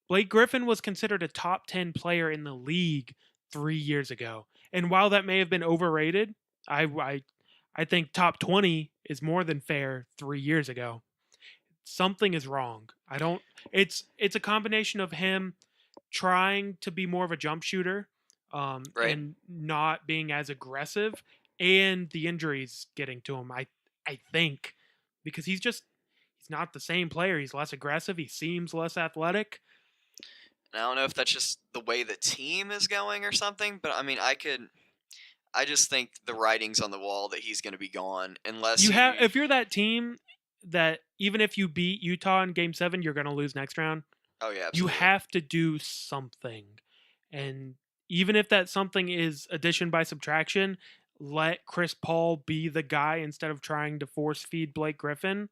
Blake Griffin was considered a top 10 player in the league 3 years ago. And while that may have been overrated, I think top 20 is more than fair 3 years ago. Something is wrong. It's a combination of him trying to be more of a jump shooter and not being as aggressive and the injuries getting to him. I think because he's not the same player. He's less aggressive. He seems less athletic. And I don't know if that's just the way the team is going or something, but I mean, I just think the writing's on the wall that he's going to be gone unless if you're that team that even if you beat Utah in Game 7, you're going to lose next round. Oh yeah, absolutely. You have to do something, and even if that something is addition by subtraction, let Chris Paul be the guy instead of trying to force feed Blake Griffin.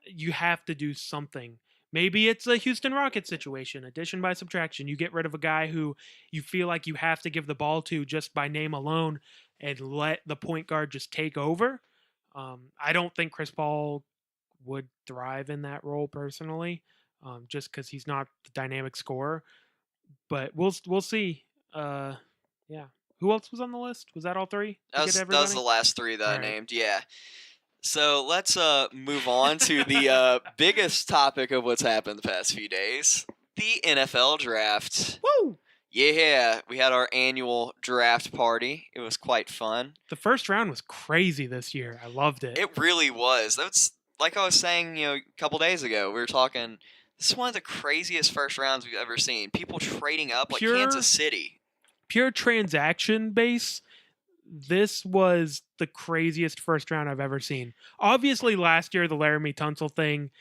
You have to do something. Maybe it's a Houston Rockets situation, addition by subtraction. You get rid of a guy who you feel like you have to give the ball to just by name alone and let the point guard just take over. I don't think Chris Paul would thrive in that role personally, just because he's not the dynamic scorer. But we'll see. Yeah. Who else was on the list? Was that all three? That was the last three that I named. Yeah. So let's move on to the biggest topic of what's happened the past few days: the NFL draft. Woo! Yeah, we had our annual draft party. It was quite fun. The first round was crazy this year. I loved it. It really was. That's like I was saying, a couple days ago. We were talking. This is one of the craziest first rounds we've ever seen. People trading up like Kansas City. Pure transaction base, this was the craziest first round I've ever seen. Obviously, last year, the Laramie Tunsil thing,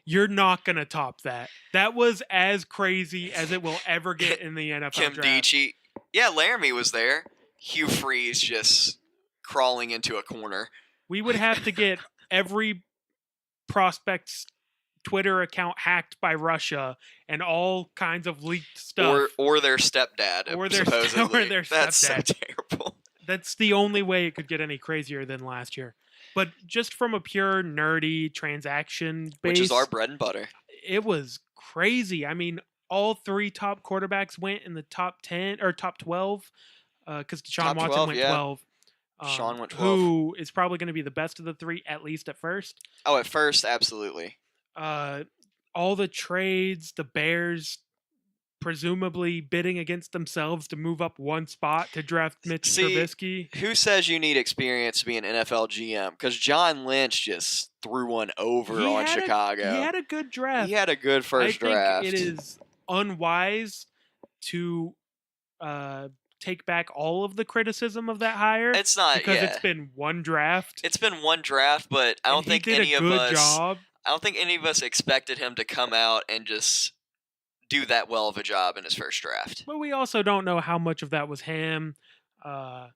you're not going to top that. That was as crazy as it will ever get in the NFL Kim draft. Dichie. Yeah, Laramie was there. Hugh Freeze just crawling into a corner. We would have to get every prospect's Twitter account hacked by Russia and all kinds of leaked stuff. Or their stepdad, supposedly. That's so terrible. That's the only way it could get any crazier than last year. But just from a pure nerdy transaction base, which is our bread and butter. It was crazy. I mean, all 3 top quarterbacks went in the top 10 or top 12 because Deshaun Top Watson 12, went yeah. 12. Sean went 12. Who is probably going to be the best of the 3, at least at first. Oh, at first, absolutely. All the trades, the Bears presumably bidding against themselves to move up 1 spot to draft Mitch Trubisky. Who says you need experience to be an NFL GM? Because John Lynch just threw one over on Chicago. He had a good draft. He had a good first draft. I think it is unwise to take back all of the criticism of that hire. It's not, because it's been 1 draft. It's been 1 draft, but I don't think any of us. I don't think any of us expected him to come out and just do that well of a job in his first draft. But we also don't know how much of that was him. I'm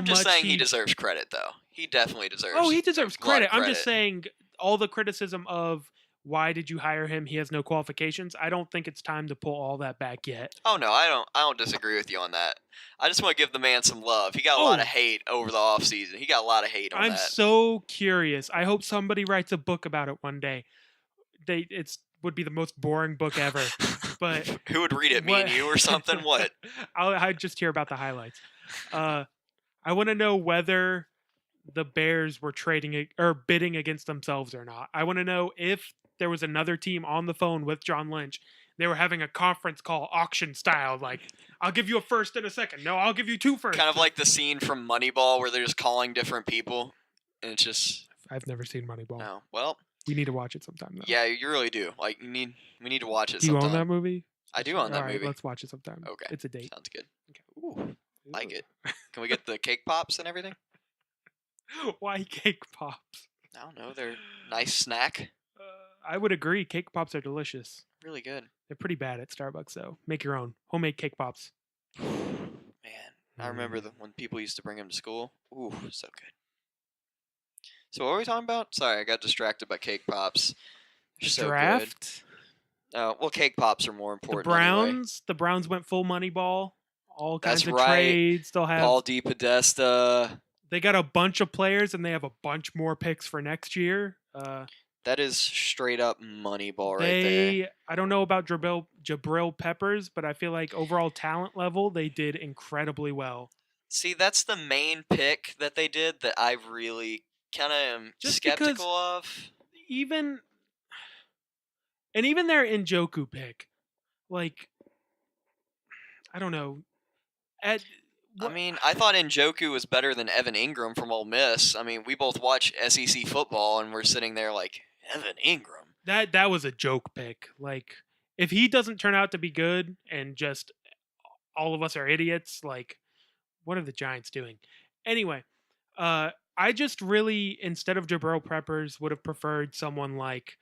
just saying he deserves credit, though. He definitely deserves. Oh, he deserves credit. I'm just saying all the criticism of why did you hire him? He has no qualifications. I don't think it's time to pull all that back yet. Oh no, I don't disagree with you on that. I just want to give the man some love. He got a lot of hate over the offseason. He got a lot of hate on that. I'm so curious. I hope somebody writes a book about it one day. It's would be the most boring book ever. But who would read it? Me and you or something? What? I just hear about the highlights. I want to know whether the Bears were trading or bidding against themselves or not. I want to know if there was another team on the phone with John Lynch. They were having a conference call, auction style, like, I'll give you a first and a second. No, I'll give you 2 firsts. Kind of like the scene from Moneyball where they're just calling different people. And it's just... I've never seen Moneyball. No, well... We need to watch it sometime, though. Yeah, you really do. Like, we need to watch it sometime. sometime. Do you own that movie? I do own that movie. Let's watch it sometime. Okay. It's a date. Sounds good. Okay. Ooh, like it. Can we get the cake pops and everything? Why cake pops? I don't know. They're a nice snack. I would agree. Cake pops are delicious. Really good. They're pretty bad at Starbucks, though. Make your own. Homemade cake pops. Man, I remember when people used to bring them to school. Ooh, so good. So what were we talking about? Sorry, I got distracted by cake pops. They're so Draft? Good. Well, cake pops are more important. The Browns went full Moneyball. All kinds of trades. They'll have Paul DePodesta. They got a bunch of players, and they have a bunch more picks for next year. That is straight up Moneyball right there. I don't know about Jabril Peppers, but I feel like overall talent level, they did incredibly well. See, that's the main pick that they did that I really kind of am skeptical of. Even their Njoku pick, like, I don't know. I mean, I thought Njoku was better than Evan Ingram from Ole Miss. I mean, we both watch SEC football, and we're sitting there like, Evan Ingram? That was a joke pick. Like, if he doesn't turn out to be good and just all of us are idiots, like, what are the Giants doing? Anyway, I just really, instead of Jabril Peppers, would have preferred someone like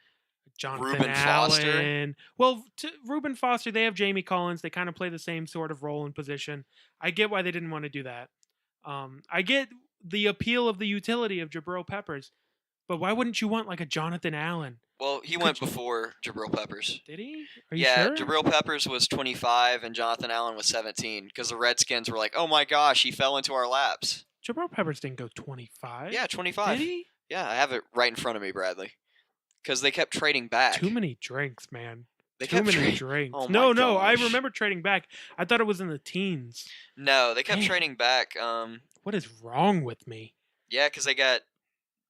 Jonathan Reuben Allen. Foster. Well, Reuben Foster, they have Jamie Collins. They kind of play the same sort of role and position. I get why they didn't want to do that. I get the appeal of the utility of Jabril Peppers, but why wouldn't you want like a Jonathan Allen? Well, he went before Jabril Peppers. Did he? Are you sure? Jabril Peppers was 25 and Jonathan Allen was 17 because the Redskins were like, oh my gosh, he fell into our laps. Jabril Peppers didn't go 25. Yeah, 25. Did he? Yeah, I have it right in front of me, Bradley. Because they kept trading back. Too many drinks, man. Too many drinks. Oh no, I remember trading back. I thought it was in the teens. No, they kept trading back. What is wrong with me? Yeah, because they got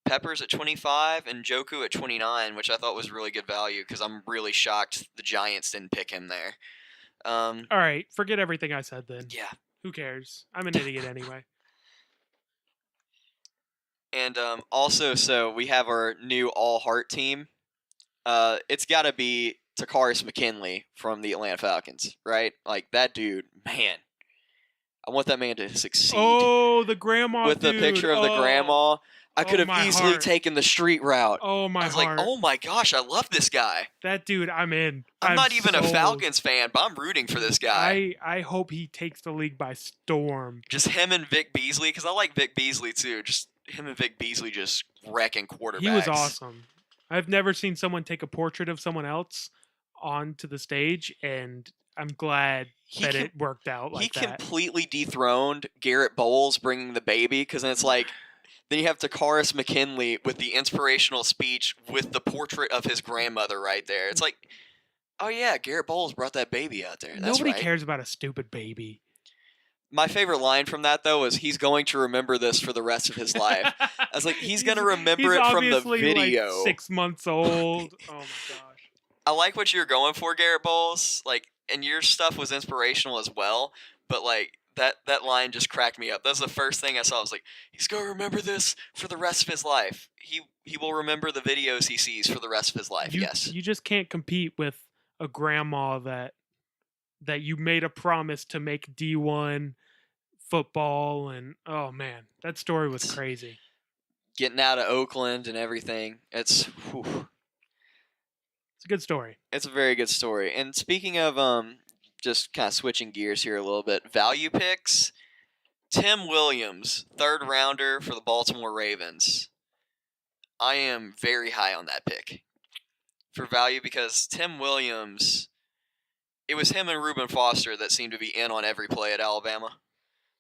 Peppers at 25 and Njoku at 29, which I thought was really good value because I'm really shocked the Giants didn't pick him there. All right, forget everything I said then. Yeah. Who cares? I'm an idiot anyway. And also, so we have our new all-heart team. It's got to be Takaris McKinley from the Atlanta Falcons, right? Like, that dude, man. I want that man to succeed. Oh, the grandma with dude. The picture of the grandma. I could have easily taken the street route. Oh, my heart. I was like, oh, my gosh, I love this guy. That dude, I'm in. I'm not even a Falcons fan, but I'm rooting for this guy. I hope he takes the league by storm. Just him and Vic Beasley, because I like Vic Beasley, too. Just him and Vic Beasley just wrecking quarterbacks. He was awesome. I've never seen someone take a portrait of someone else onto the stage, and I'm glad it worked out like that. He completely dethroned Garrett Bowles bringing the baby, because then it's like, then you have Takaris McKinley with the inspirational speech with the portrait of his grandmother right there. It's like, Oh yeah, Garrett Bowles brought that baby out there. That's Nobody right. cares about a stupid baby. My favorite line from that though was he's going to remember this for the rest of his life. I was like, he's going to remember he's it from the obviously like video. 6 months old. Oh my gosh. I like what you're going for, Garrett Bowles. Like, and your stuff was inspirational as well. But like that line just cracked me up. That was the first thing I saw. I was like, he's gonna remember this for the rest of his life. He will remember the videos he sees for the rest of his life. Yes. You just can't compete with a grandma that you made a promise to make D1 football, and oh man, that story was crazy. Getting out of Oakland and everything. It's a good story. It's a very good story. And speaking of just kind of switching gears here a little bit, value picks. Tim Williams, 3rd rounder for the Baltimore Ravens. I am very high on that pick for value because Tim Williams, it was him and Reuben Foster that seemed to be in on every play at Alabama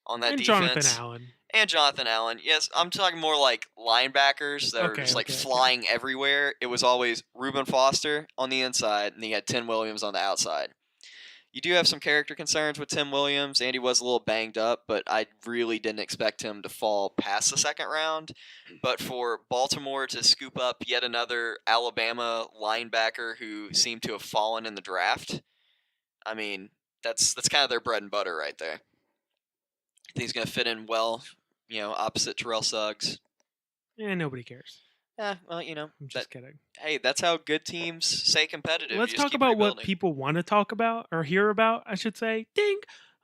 on that and defense. Jonathan Allen. And Jonathan Allen. Yes, I'm talking more like linebackers that are just like flying everywhere. It was always Reuben Foster on the inside, and he had Tim Williams on the outside. You do have some character concerns with Tim Williams. Andy was a little banged up, but I really didn't expect him to fall past the 2nd round. But for Baltimore to scoop up yet another Alabama linebacker who seemed to have fallen in the draft, I mean, that's kind of their bread and butter right there. I think he's going to fit in well, opposite Terrell Suggs. Yeah, nobody cares. Yeah, well, I'm just kidding. Hey, that's how good teams stay competitive. Let's talk about what people want to talk about or hear about, I should say. Ding!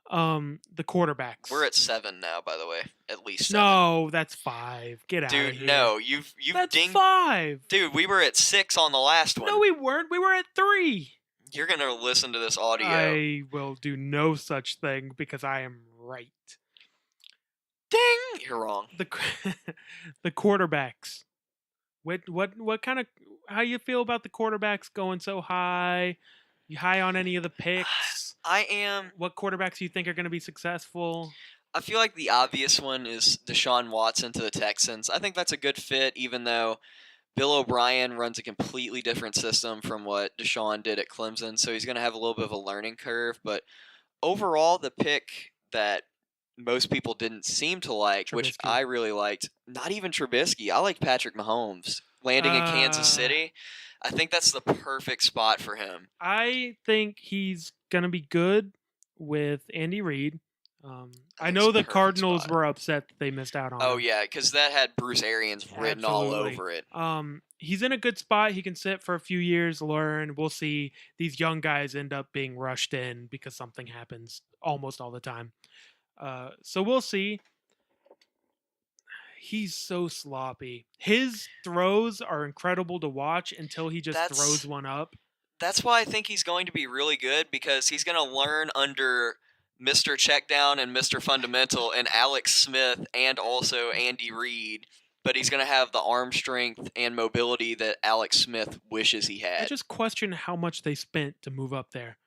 The quarterbacks. We're at 7 now, by the way. At least 7. No, that's 5. Get out of here. Dude, no. You've that's dinged. 5. Dude, we were at 6 on the last one. No, we weren't. We were at 3. You're going to listen to this audio. I will do no such thing because I am right. Ding! You're wrong. The quarterbacks. What kind of, how you feel about the quarterbacks going so high? You high on any of the picks? I am. What quarterbacks do you think are going to be successful? I feel like the obvious one is Deshaun Watson to the Texans. I think that's a good fit, even though Bill O'Brien runs a completely different system from what Deshaun did at Clemson, so he's going to have a little bit of a learning curve. But overall, the pick that most people didn't seem to like, Trubisky. Which I really liked, not even Trubisky. I like Patrick Mahomes landing in Kansas City. I think that's the perfect spot for him. I think he's going to be good with Andy Reid. I know the Cardinals were upset that they missed out on him. Oh, yeah, because that had Bruce Arians written all over it. He's in a good spot. He can sit for a few years, learn. We'll see. These young guys end up being rushed in because something happens almost all the time. So we'll see. He's so sloppy. His throws are incredible to watch until he just throws one up. That's why I think he's going to be really good, because he's going to learn under Mr. Checkdown and Mr. Fundamental and Alex Smith and also Andy Reid. But he's going to have the arm strength and mobility that Alex Smith wishes he had. I just question how much they spent to move up there.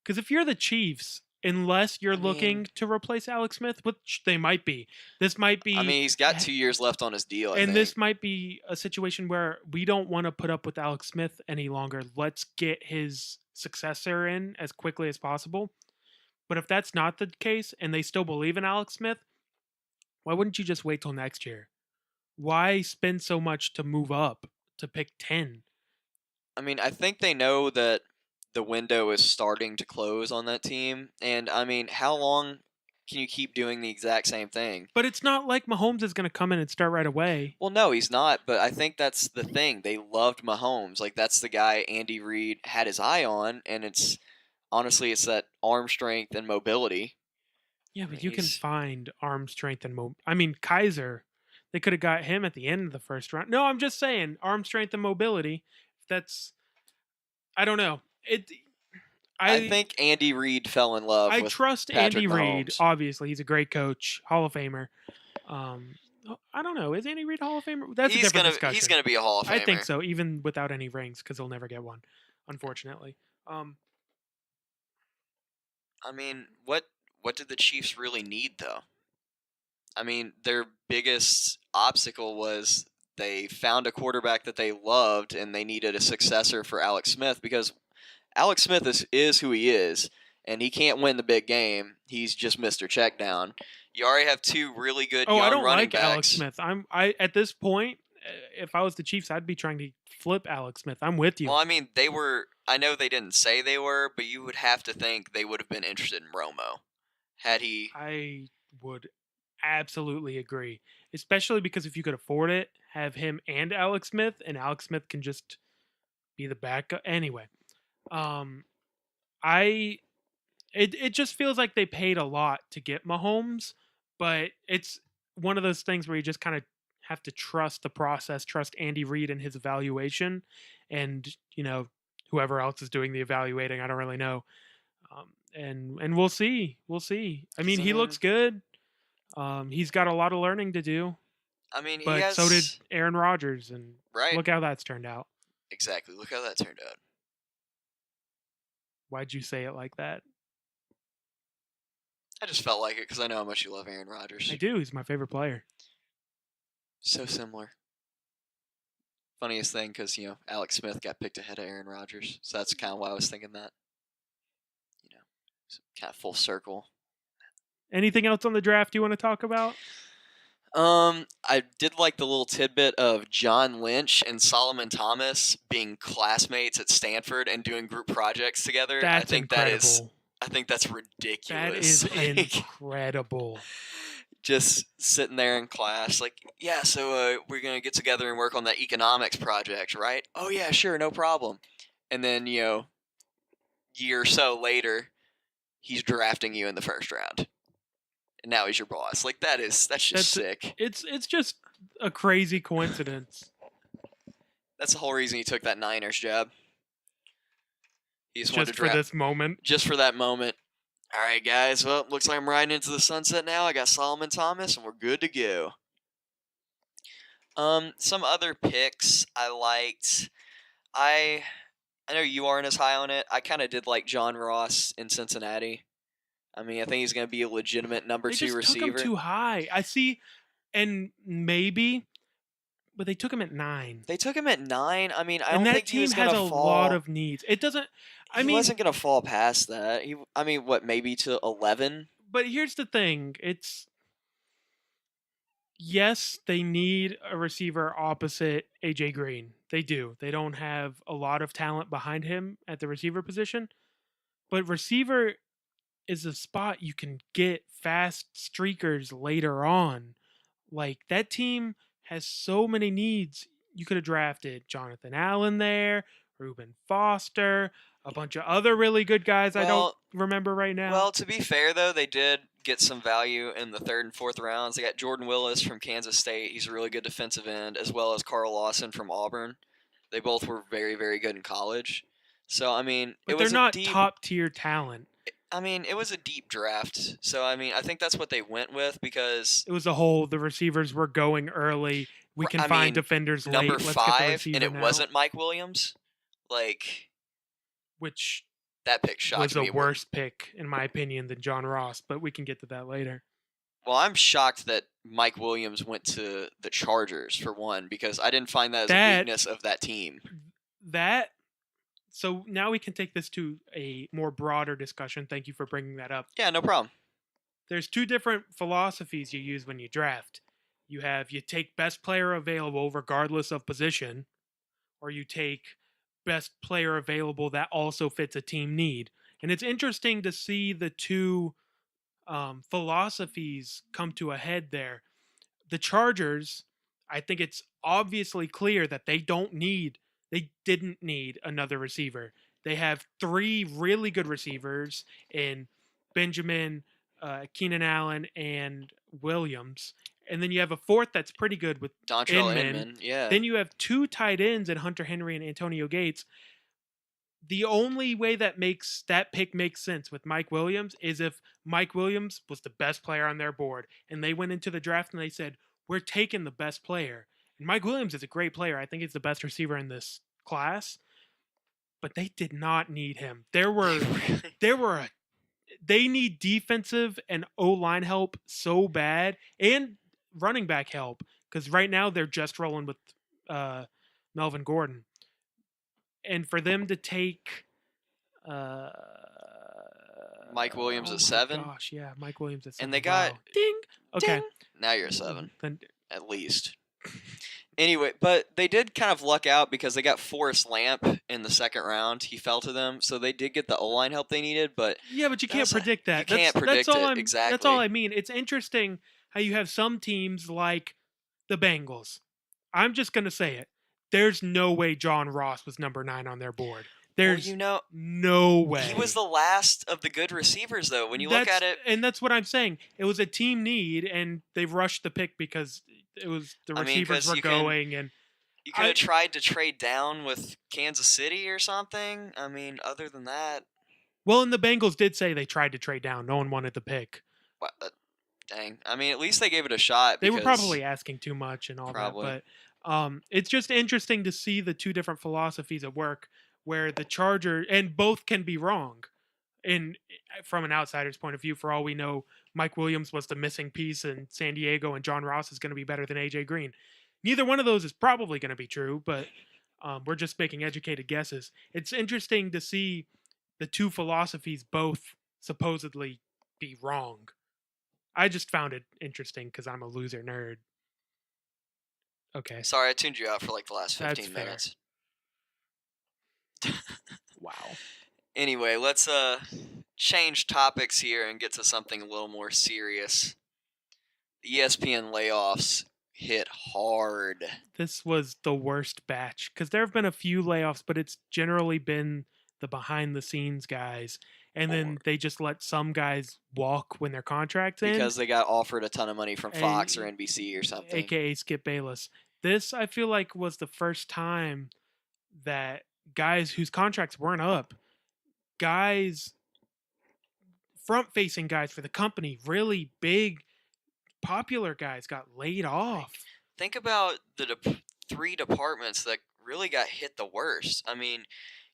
Because if you're the Chiefs, unless you're looking to replace Alex Smith, which they might be. This might be... I mean, he's got 2 years left on his deal, I think. This might be a situation where we don't want to put up with Alex Smith any longer. Let's get his successor in as quickly as possible. But if that's not the case, and they still believe in Alex Smith, why wouldn't you just wait till next year? Why spend so much to move up to pick 10? I mean, I think they know that the window is starting to close on that team. And, I mean, how long can you keep doing the exact same thing? But it's not like Mahomes is going to come in and start right away. Well, no, he's not. But I think that's the thing. They loved Mahomes. Like, that's the guy Andy Reid had his eye on. And it's, honestly, it's that arm strength and mobility. Yeah, but you can find arm strength and I mean, Kaiser, they could have got him at the end of the first round. No, I'm just saying, arm strength and mobility. That's, I don't know. I think Andy Reid fell in love with trust Patrick Andy Mahomes. Reid. Obviously, he's a great coach, Hall of Famer. I don't know. Is Andy Reid Hall of Famer? That's a different discussion. He's going to be a Hall of Famer. I think so, even without any rings, because he'll never get one, unfortunately. I mean, what did the Chiefs really need, though? I mean, their biggest obstacle was they found a quarterback that they loved, and they needed a successor for Alex Smith, because Alex Smith is who he is, and he can't win the big game. He's just Mr. Checkdown. You already have two really good Oh, I young don't running like Alex backs. Smith. I at this point, if I was the Chiefs, I'd be trying to flip Alex Smith. I'm with you. Well, I mean, they were. I know they didn't say they were, but you would have to think they would have been interested in Romo had he. I would absolutely agree, especially because if you could afford it, have him and Alex Smith, and Alex Smith can just be the backup. Anyway, um, I it just feels like they paid a lot to get Mahomes, but it's one of those things where you just kind of have to trust the process, trust Andy Reid and his evaluation, and whoever else is doing the evaluating. I don't really know, and we'll see. We'll see. I mean, he looks good. He's got a lot of learning to do, I mean, he but so did has. Aaron Rodgers, and Right. look how that's turned out. Exactly. Look how that turned out. Why'd you say it like that? I just felt like it because I know how much you love Aaron Rodgers. I do. He's my favorite player. So similar. Funniest thing because, Alex Smith got picked ahead of Aaron Rodgers. So that's kind of why I was thinking that. Kind of full circle. Anything else on the draft you want to talk about? I did like the little tidbit of John Lynch and Solomon Thomas being classmates at Stanford and doing group projects together. That's I think incredible. I think that's ridiculous. That is Like, incredible. just sitting there in class, like, yeah, so we're gonna get together and work on that economics project, right? Oh yeah, sure, no problem. And then year or so later, he's drafting you in the first round, and now he's your boss. Like that's just sick. It's just a crazy coincidence. That's the whole reason he took that Niners job. He just wanted Just to for draft this moment. just for that moment. All right, guys. Well, looks like I'm riding into the sunset now. I got Solomon Thomas, and we're good to go. Some other picks I liked. I know you aren't as high on it. I kind of did like John Ross in Cincinnati. I mean, I think he's going to be a legitimate number They two just receiver. took him too high. I see, and maybe, but they took him at 9. They took him at 9. I mean, I And don't that think he team was going has to a fall. lot of needs. It doesn't. He wasn't going to fall past that. I mean, what, maybe to 11? But here's the thing: yes, they need a receiver opposite AJ Green. They do. They don't have a lot of talent behind him at the receiver position, but receiver is a spot you can get fast streakers later on. Like that team has so many needs. You could have drafted Jonathan Allen there, Reuben Foster, a bunch of other really good guys I don't remember right now. Well, to be fair, though, they did get some value in the 3rd and 4th rounds. They got Jordan Willis from Kansas State. He's a really good defensive end, as well as Carl Lawson from Auburn. They both were very, very good in college. So, I mean, but they're not top-tier talent. I mean, it was a deep draft. So, I mean, I think that's what they went with because... It was a whole, the receivers were going early. We can find defenders late. Number 5, and it now. wasn't Mike Williams. Which that pick shocked me. Was a worse pick, in my opinion, than John Ross, but we can get to that later. Well, I'm shocked that Mike Williams went to the Chargers, for one, because I didn't find that as a weakness of that team. So now we can take this to a more broader discussion. Thank you for bringing that up. Yeah, no problem. There's 2 different philosophies you use when you draft. You take best player available regardless of position, or you take best player available that also fits a team need. And it's interesting to see the 2 philosophies come to a head there. The Chargers, I think it's obviously clear that they didn't need another receiver. They have 3 really good receivers in Benjamin, Keenan Allen, and Williams. And then you have a 4th that's pretty good with Dontrell Inman. Yeah. Then you have 2 tight ends in Hunter Henry and Antonio Gates. The only way that pick makes sense with Mike Williams is if Mike Williams was the best player on their board and they went into the draft and they said, we're taking the best player. And Mike Williams is a great player. I think he's the best receiver in this class. But they did not need him. They need defensive and O-line help so bad, and running back help, because right now they're just rolling with Melvin Gordon. And for them to take Uh, Mike Williams oh at my 7. gosh, yeah, Mike Williams at 7. And they got wow. Ding. Okay. ding. Now you're a 7, Then at least. Anyway, but they did kind of luck out because they got Forrest Lamp in the second round. He fell to them, so they did get the O-line help they needed, but yeah, but you can't that's predict that. you can't predict that's all it, exactly. That's all I mean. It's interesting how you have some teams like the Bengals. I'm just gonna say it. There's no way John Ross was number 9 on their board. There's no way. He was the last of the good receivers, though. When you look at it, and that's what I'm saying. It was a team need, and they rushed the pick because it was the receivers were going, and you could have tried to trade down with Kansas City or something. I mean, other than that, well, and the Bengals did say they tried to trade down. No one wanted the pick. What? Dang. I mean, at least they gave it a shot. They were probably asking too much and all that, but it's just interesting to see the two different philosophies at work, where the Charger, and both can be wrong. And from an outsider's point of view, for all we know, Mike Williams was the missing piece in San Diego, and John Ross is going to be better than AJ Green. Neither one of those is probably going to be true, but we're just making educated guesses. It's interesting to see the two philosophies both supposedly be wrong. I just found it interesting because I'm a loser nerd. Okay. Sorry, I tuned you out for like the last 15 That's minutes. Wow. Anyway, let's change topics here and get to something a little more serious. The ESPN layoffs hit hard. This was the worst batch because there have been a few layoffs, but it's generally been the behind the scenes guys, and then they just let some guys walk when their contract's in because they got offered a ton of money from Fox or NBC or something, aka Skip Bayless. This, I feel like, was the first time that guys whose contracts weren't up, guys, front-facing guys for the company, really big, popular guys, got laid off. Think about the 3 departments that really got hit the worst. I mean,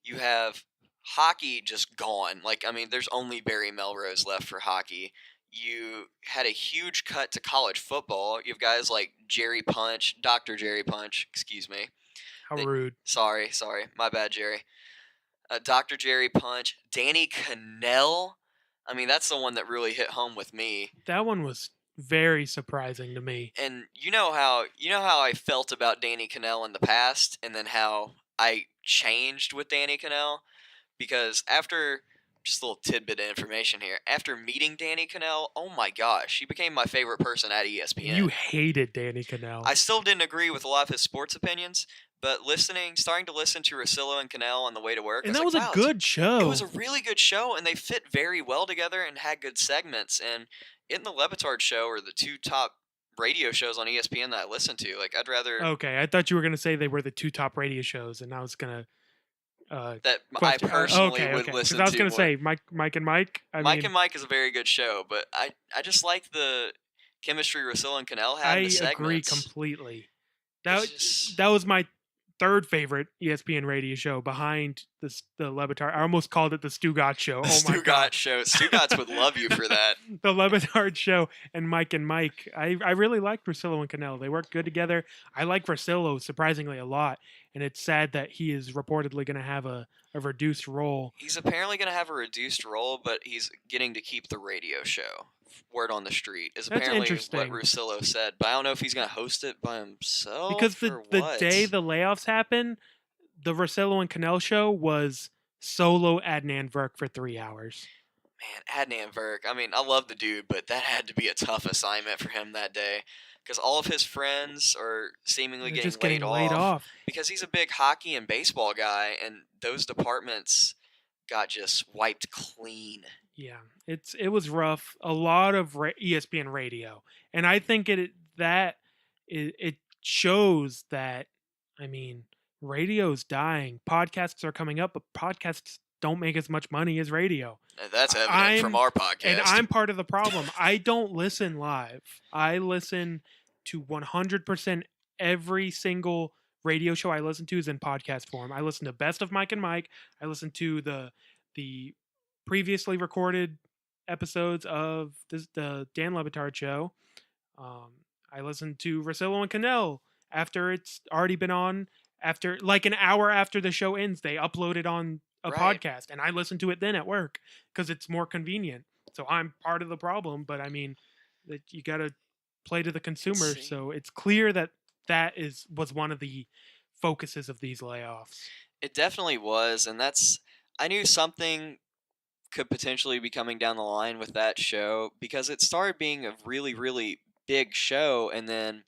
you have hockey just gone. Like, I mean, there's only Barry Melrose left for hockey. You had a huge cut to college football. You have guys like Jerry Punch, Dr. Jerry Punch, excuse me. How rude. Sorry. My bad, Jerry. Dr. Jerry Punch, Danny Cannell. I mean, that's the one that really hit home with me. That one was very surprising to me. And you know how I felt about Danny Cannell in the past, and then how I changed with Danny Cannell, because after, just a little tidbit of information here, after meeting Danny Cannell, oh my gosh, he became my favorite person at ESPN. You hated Danny Cannell. I still didn't agree with a lot of his sports opinions, but starting to listen to Russillo and Cannell on the way to work, and that was a good show. It was a really good show, and they fit very well together and had good segments. And in the Levitard show are the 2 top radio shows on ESPN that I listen to. Like, I'd rather. Okay, I thought you were going to say they were the 2 top radio shows, and I was going to. That I personally would listen to. I was going to say Mike and Mike. Mike and Mike is a very good show, but I just like the chemistry Russillo and Cannell had in the segments. I agree completely. That was my 3rd favorite ESPN radio show behind the Levitard. I almost called it the Stugatz show. The Stugatz show. Stugatz would love you for that. The Levitard show and Mike and Mike. I really liked Russillo and Cannell. They worked good together. I like Russillo surprisingly a lot, and it's sad that he is reportedly going to have a reduced role. He's apparently going to have a reduced role, but he's getting to keep the radio show. Word on the street is apparently what Russillo said, but I don't know if he's going to host it by himself. Because the day the layoffs happened, the Russillo and Cannell show was solo Adnan Virk for 3 hours. Man, Adnan Virk. I mean, I love the dude, but that had to be a tough assignment for him that day, because all of his friends are seemingly getting laid off because he's a big hockey and baseball guy, and those departments got just wiped clean. Yeah, it was rough. A lot of ESPN radio, and I think it shows that, I mean, radio's dying. Podcasts are coming up, but podcasts don't make as much money as radio. That's evident from our podcast. And I'm part of the problem. I don't listen live. I listen to 100% every single radio show I listen to is in podcast form. I listen to Best of Mike and Mike. I listen to the previously recorded episodes of the Dan Levitard show. I listen to Russillo and Cannell after it's already been on. After, like, an hour after the show ends, they upload it on a Right. podcast, and I listen to it then at work because it's more convenient. So I'm part of the problem, but I mean, that you got to play to the consumer. See. So it's clear that was one of the focuses of these layoffs. It definitely was, and I knew something could potentially be coming down the line with that show because it started being a really, really big show, and then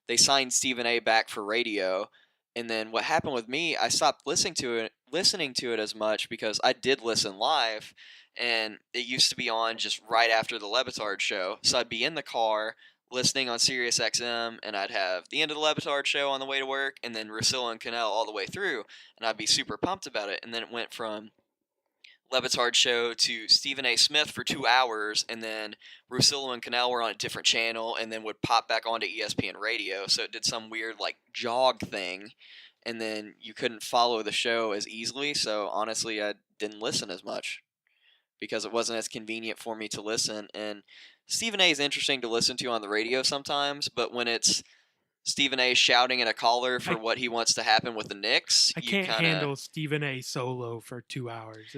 they signed Stephen A. back for radio. And then what happened with me, I stopped listening to it as much because I did listen live, and it used to be on just right after the Levitard show. So I'd be in the car listening on Sirius XM, and I'd have the end of the Levitard show on the way to work, and then Russillo and Cannell all the way through, and I'd be super pumped about it. And then it went from Levitard show to Stephen A. Smith for 2 hours, and then Russillo and Cannell were on a different channel, and then would pop back onto ESPN radio. So it did some weird like jog thing, and then you couldn't follow the show as easily. So honestly, I didn't listen as much because it wasn't as convenient for me to listen. And Stephen A. is interesting to listen to on the radio sometimes, but when it's Stephen A. shouting at a caller for what he wants to happen with the Knicks, I can't handle Stephen A. solo for 2 hours.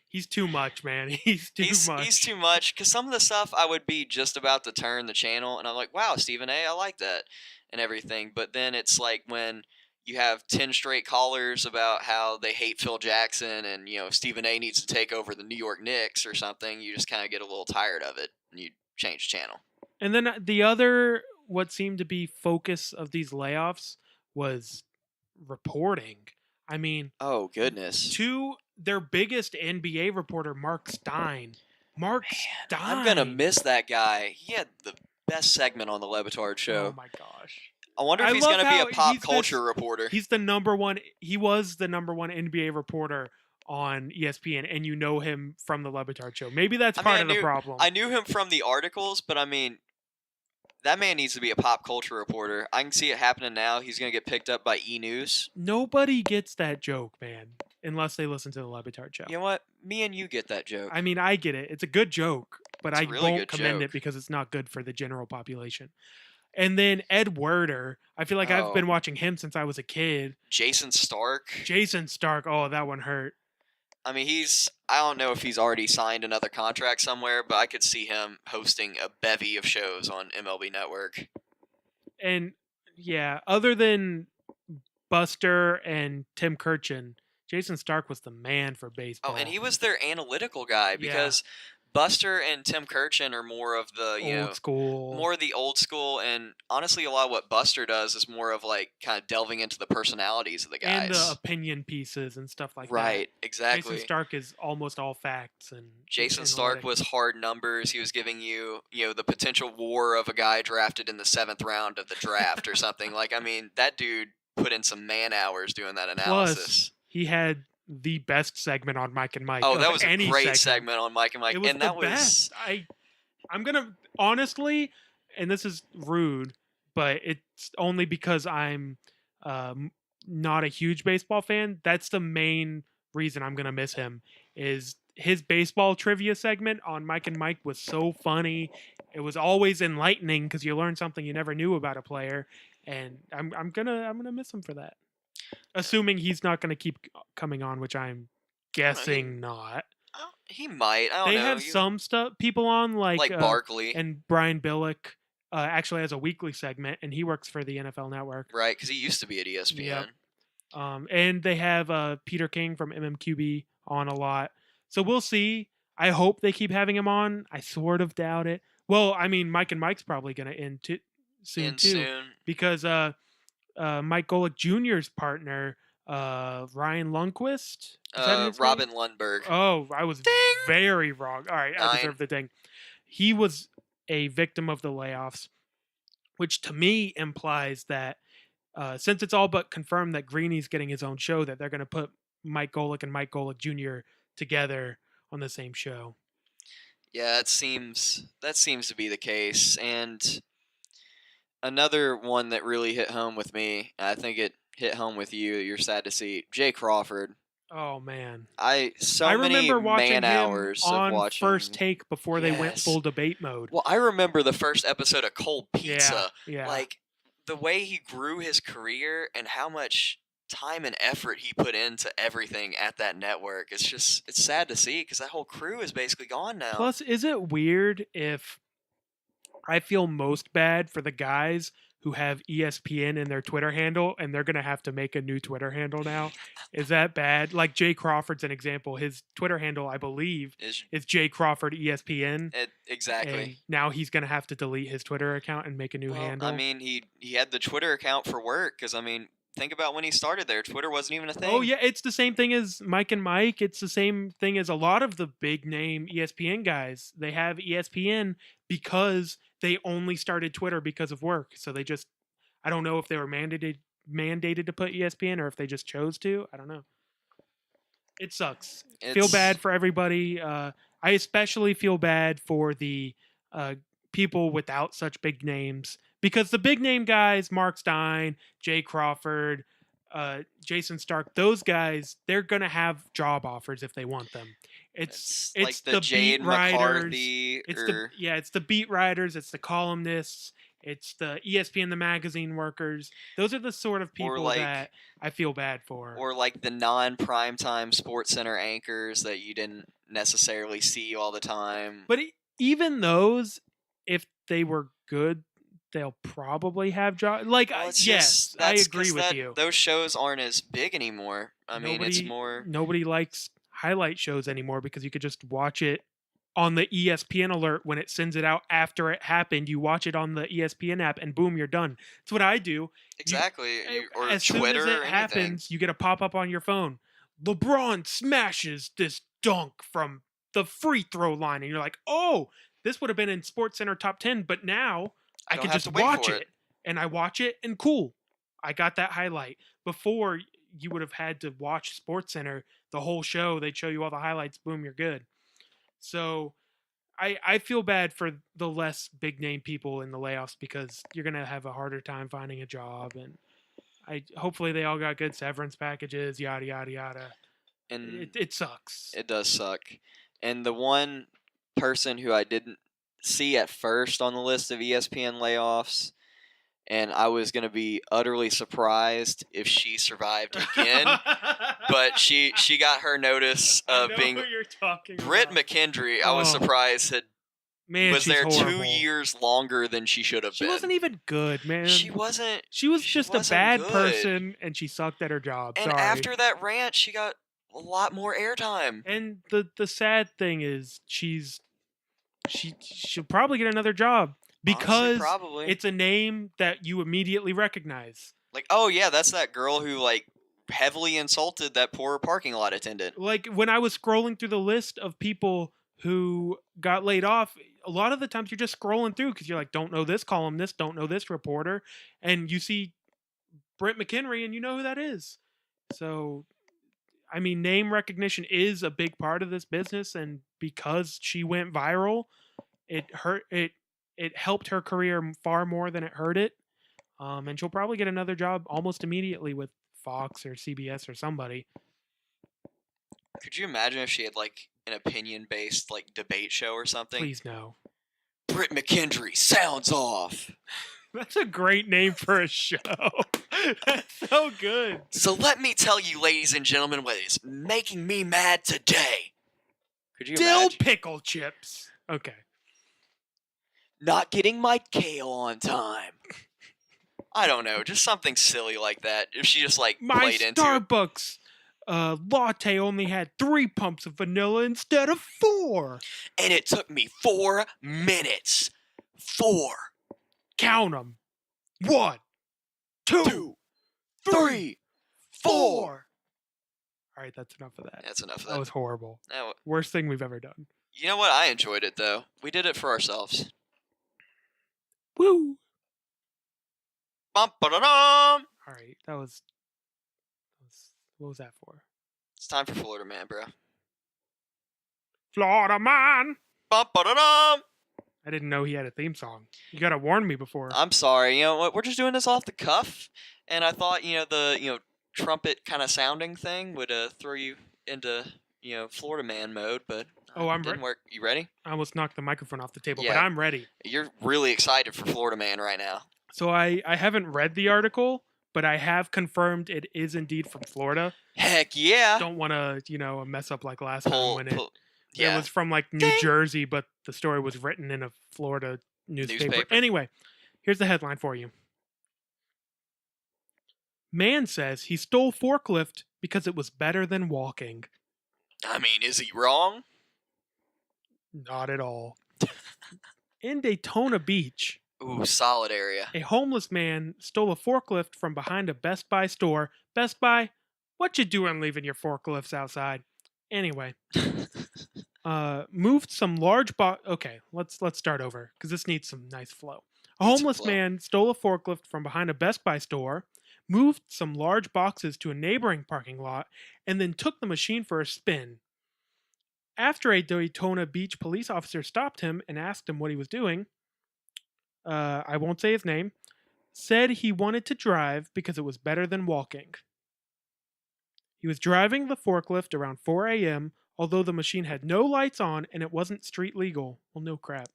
He's too much, man. He's too much. He's too much, because some of the stuff I would be just about to turn the channel, and I'm like, wow, Stephen A., I like that, and everything. But then it's like when you have 10 straight callers about how they hate Phil Jackson and, Stephen A. needs to take over the New York Knicks or something, you just kind of get a little tired of it, and you change channel. And then the other, what seemed to be focus of these layoffs was reporting. I mean, oh goodness, to their biggest NBA reporter, Mark Stein. Mark Stein. I'm gonna miss that guy. He had the best segment on the Levitard show. Oh my gosh. I wonder if he's gonna be a pop culture reporter. He's the number one. He was the number one NBA reporter on ESPN, and you know him from the Levitard show. Maybe that's part of the problem. I knew him from the articles, but I mean, that man needs to be a pop culture reporter. I can see it happening now. He's going to get picked up by E! News. Nobody gets that joke, man, unless they listen to the Levitard show. You know what? Me and you get that joke. I mean, I get it. It's a good joke, but I really won't commend it because it's not good for the general population. And then Ed Werder. I feel like I've been watching him since I was a kid. Jason Stark. Oh, that one hurt. I mean, I don't know if he's already signed another contract somewhere, but I could see him hosting a bevy of shows on MLB Network. And yeah, other than Buster and Tim Kurchin, Jason Stark was the man for baseball. Oh, and he was their analytical guy because Buster and Tim Kurchin are more of the old school, more of the old school, and honestly, a lot of what Buster does is more of like kind of delving into the personalities of the guys and the opinion pieces and stuff like that. Right, exactly. Jason Stark is almost all facts, and Jason Stark was hard numbers. He was giving you the potential WAR of a guy drafted in the 7th round of the draft or something. Like, I mean, that dude put in some man hours doing that analysis. Plus, he had the best segment on Mike and Mike. Oh, that was a great segment on Mike and Mike. It was and that the best. I'm gonna honestly, and this is rude, but it's only because I'm not a huge baseball fan. That's the main reason I'm gonna miss him. Is his baseball trivia segment on Mike and Mike was so funny. It was always enlightening because you learned something you never knew about a player, and I'm gonna miss him for that. Assuming he's not going to keep coming on, which I'm guessing not. He might. I don't know. They have some people on like Barkley and Brian Billick. Actually has a weekly segment, and he works for the NFL Network. Right, because he used to be at ESPN. Yep. And they have Peter King from MMQB on a lot. So we'll see. I hope they keep having him on. I sort of doubt it. Well, I mean, Mike and Mike's probably going to end soon because Mike Golick Jr.'s partner, Ryan Lundquist. Robin Lundberg. Oh, I was very wrong. All right, I deserve the ding. He was a victim of the layoffs, which to me implies that since it's all but confirmed that Greeny's getting his own show, that they're going to put Mike Golick and Mike Golick Jr. together on the same show. Yeah, that seems to be the case. And another one that really hit home with me, I think it hit home with you, you're sad to see, Jay Crawford. Oh, man. I remember watching man hours on of watching First Take before they went full debate mode. Well, I remember the first episode of Cold Pizza. Yeah. Like, the way he grew his career and how much time and effort he put into everything at that network. It's sad to see because that whole crew is basically gone now. Plus, is it weird if I feel most bad for the guys who have ESPN in their Twitter handle and they're going to have to make a new Twitter handle now? Is that bad? Like Jay Crawford's an example. His Twitter handle, I believe, is Jay Crawford ESPN. Exactly. And now he's going to have to delete his Twitter account and make a new handle. I mean, he had the Twitter account for work because, I mean, think about when he started there. Twitter wasn't even a thing. Oh, yeah. It's the same thing as Mike and Mike. It's the same thing as a lot of the big name ESPN guys. They have ESPN because they only started Twitter because of work. So they just, I don't know if they were mandated to put ESPN or if they just chose to. I don't know. It sucks. Feel bad for everybody. I especially feel bad for the people without such big names. Because the big name guys, Mark Stein, Jay Crawford, Jason Stark, those guys, they're going to have job offers if they want them. It's like the Jade beat writers. McCarthy. It's the beat writers. It's the columnists. It's the ESPN, the magazine workers. Those are the sort of people that I feel bad for. Or like the non-primetime Sports Center anchors that you didn't necessarily see all the time. But even those, if they were good, they'll probably have jobs. Yes, I agree with you. Those shows aren't as big anymore. I mean, it's more... Nobody likes highlight shows anymore because you could just watch it on the ESPN alert when it sends it out after it happened. You watch it on the ESPN app and boom, you're done. That's what I do. Exactly. Or as Twitter soon as it happens, you get a pop-up on your phone. LeBron smashes this dunk from the free throw line. And you're like, oh, this would have been in Sports Center top 10, but now I can just watch it. And I watch it and cool. I got that highlight. Before, you would have had to watch Sports Center the whole show. They'd show you all the highlights. Boom, you're good. So I feel bad for the less big name people in the layoffs because you're going to have a harder time finding a job. And hopefully they all got good severance packages, yada, yada, yada. And it sucks. It does suck. And the one person who I didn't see at first on the list of ESPN layoffs, and I was going to be utterly surprised if she survived again, but she got her notice of being Britt McKendry. I was surprised was there horrible. 2 years longer than she should have been. She wasn't even good, man. She wasn't. She was just a bad person, and she sucked at her job. And after that rant, she got a lot more airtime. And the sad thing is, she'll probably get another job because it's a name that you immediately recognize. Like, oh yeah, that's that girl who like heavily insulted that poor parking lot attendant. Like when I was scrolling through the list of people who got laid off, a lot of the times you're just scrolling through because you're like, don't know this columnist, don't know this reporter, and you see Britt McHenry and you know who that is. So, I mean, name recognition is a big part of this business, and because she went viral, it helped her career far more than it hurt it. And she'll probably get another job almost immediately with Fox or CBS or somebody. Could you imagine if she had like an opinion-based like debate show or something? Please no. Britt McKendry sounds off. That's a great name for a show. That's so good. So let me tell you, ladies and gentlemen, what is making me mad today. Could you Dill imagine? Pickle chips. Okay. Not getting my kale on time. I don't know, just something silly like that. If she just like played into My Starbucks latte only had 3 pumps of vanilla instead of 4. And it took me 4 minutes. 4. Count them. 1, 2, 3, 4. All right, that's enough of that. That's enough of that. That was horrible. Now, worst thing we've ever done. You know what? I enjoyed it, though. We did it for ourselves. Woo! Bum-ba-da-dum! All right, that was... What was that for? It's time for Florida Man, bro. Florida Man! Bum-ba-da-dum! I didn't know he had a theme song. You gotta warn me before. I'm sorry. You know what? We're just doing this off the cuff, and I thought the trumpet kind of sounding thing would throw you into Florida Man mode, but it didn't work. You ready? I almost knocked the microphone off the table, but I'm ready. You're really excited for Florida Man right now. So I haven't read the article, but I have confirmed it is indeed from Florida. Heck yeah. Don't want to, mess up like last time when it yeah. was from like New Ding. Jersey, but the story was written in a Florida newspaper. Anyway, here's the headline for you. Man says he stole forklift because it was better than walking. I mean, is he wrong? Not at all. In Daytona Beach. Ooh, solid area. A homeless man stole a forklift from behind a Best Buy store. Best Buy, what you doing leaving your forklifts outside? Anyway, moved some large Okay, let's start over because this needs some nice flow. A homeless man stole a forklift from behind a Best Buy store, moved some large boxes to a neighboring parking lot, and then took the machine for a spin. After a Daytona Beach police officer stopped him and asked him what he was doing, I won't say his name, said he wanted to drive because it was better than walking. He was driving the forklift around 4 a.m., although the machine had no lights on and it wasn't street legal. Well, no crap.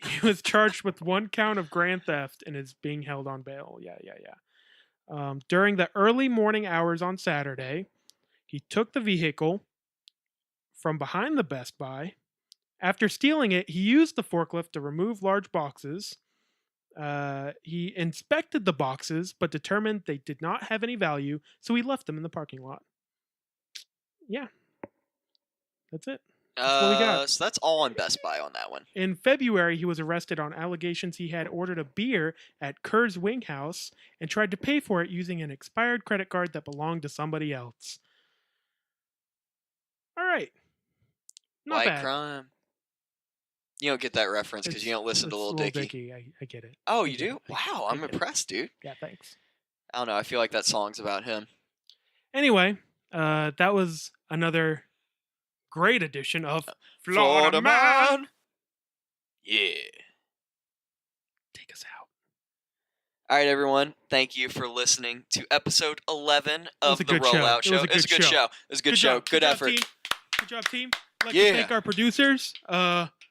He was charged with 1 count of grand theft and is being held on bail. Yeah. During the early morning hours on Saturday, he took the vehicle from behind the Best Buy. After stealing it, he used the forklift to remove large boxes. He inspected the boxes, but determined they did not have any value, so he left them in the parking lot. Yeah. That's it. That's what we got. So that's all on Best Buy on that one. In February, he was arrested on allegations he had ordered a beer at Kerr's Wing House and tried to pay for it using an expired credit card that belonged to somebody else. All right. Not White bad. crime. You don't get that reference because you don't listen to Lil Dicky. I get it. Oh, you do? Wow, I'm impressed, dude. Yeah, thanks. I don't know. I feel like that song's about him. Anyway, that was another great edition of Florida Man. Yeah. Take us out. All right, everyone. Thank you for listening to episode 11 of the Rollout Show. It was a good show. It was a good show. Good effort. Good job, team. I'd like to thank our producers,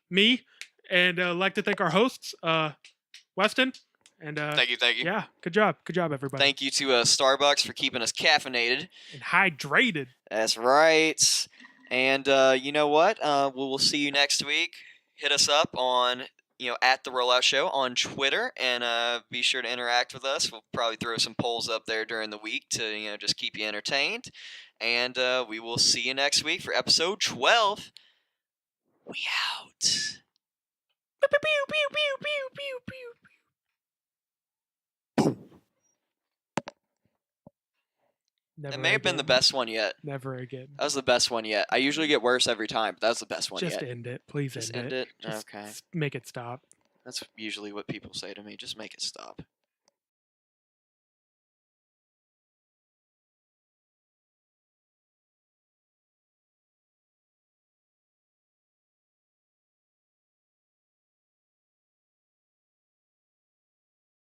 me, and I'd like to thank our hosts, Weston. And thank you. Yeah, good job, everybody. Thank you to Starbucks for keeping us caffeinated and hydrated. That's right. And you know what? We'll see you next week. Hit us up on at the Rollout Show on Twitter, and be sure to interact with us. We'll probably throw some polls up there during the week to just keep you entertained. And we will see you next week for episode 12. We out. Pew, pew, pew, pew, pew, pew, pew. That may have been the best one yet. Never again. That was the best one yet. I usually get worse every time, but that was the best one yet. Just end it. Please end it. Just okay. Make it stop. That's usually what people say to me. Just make it stop.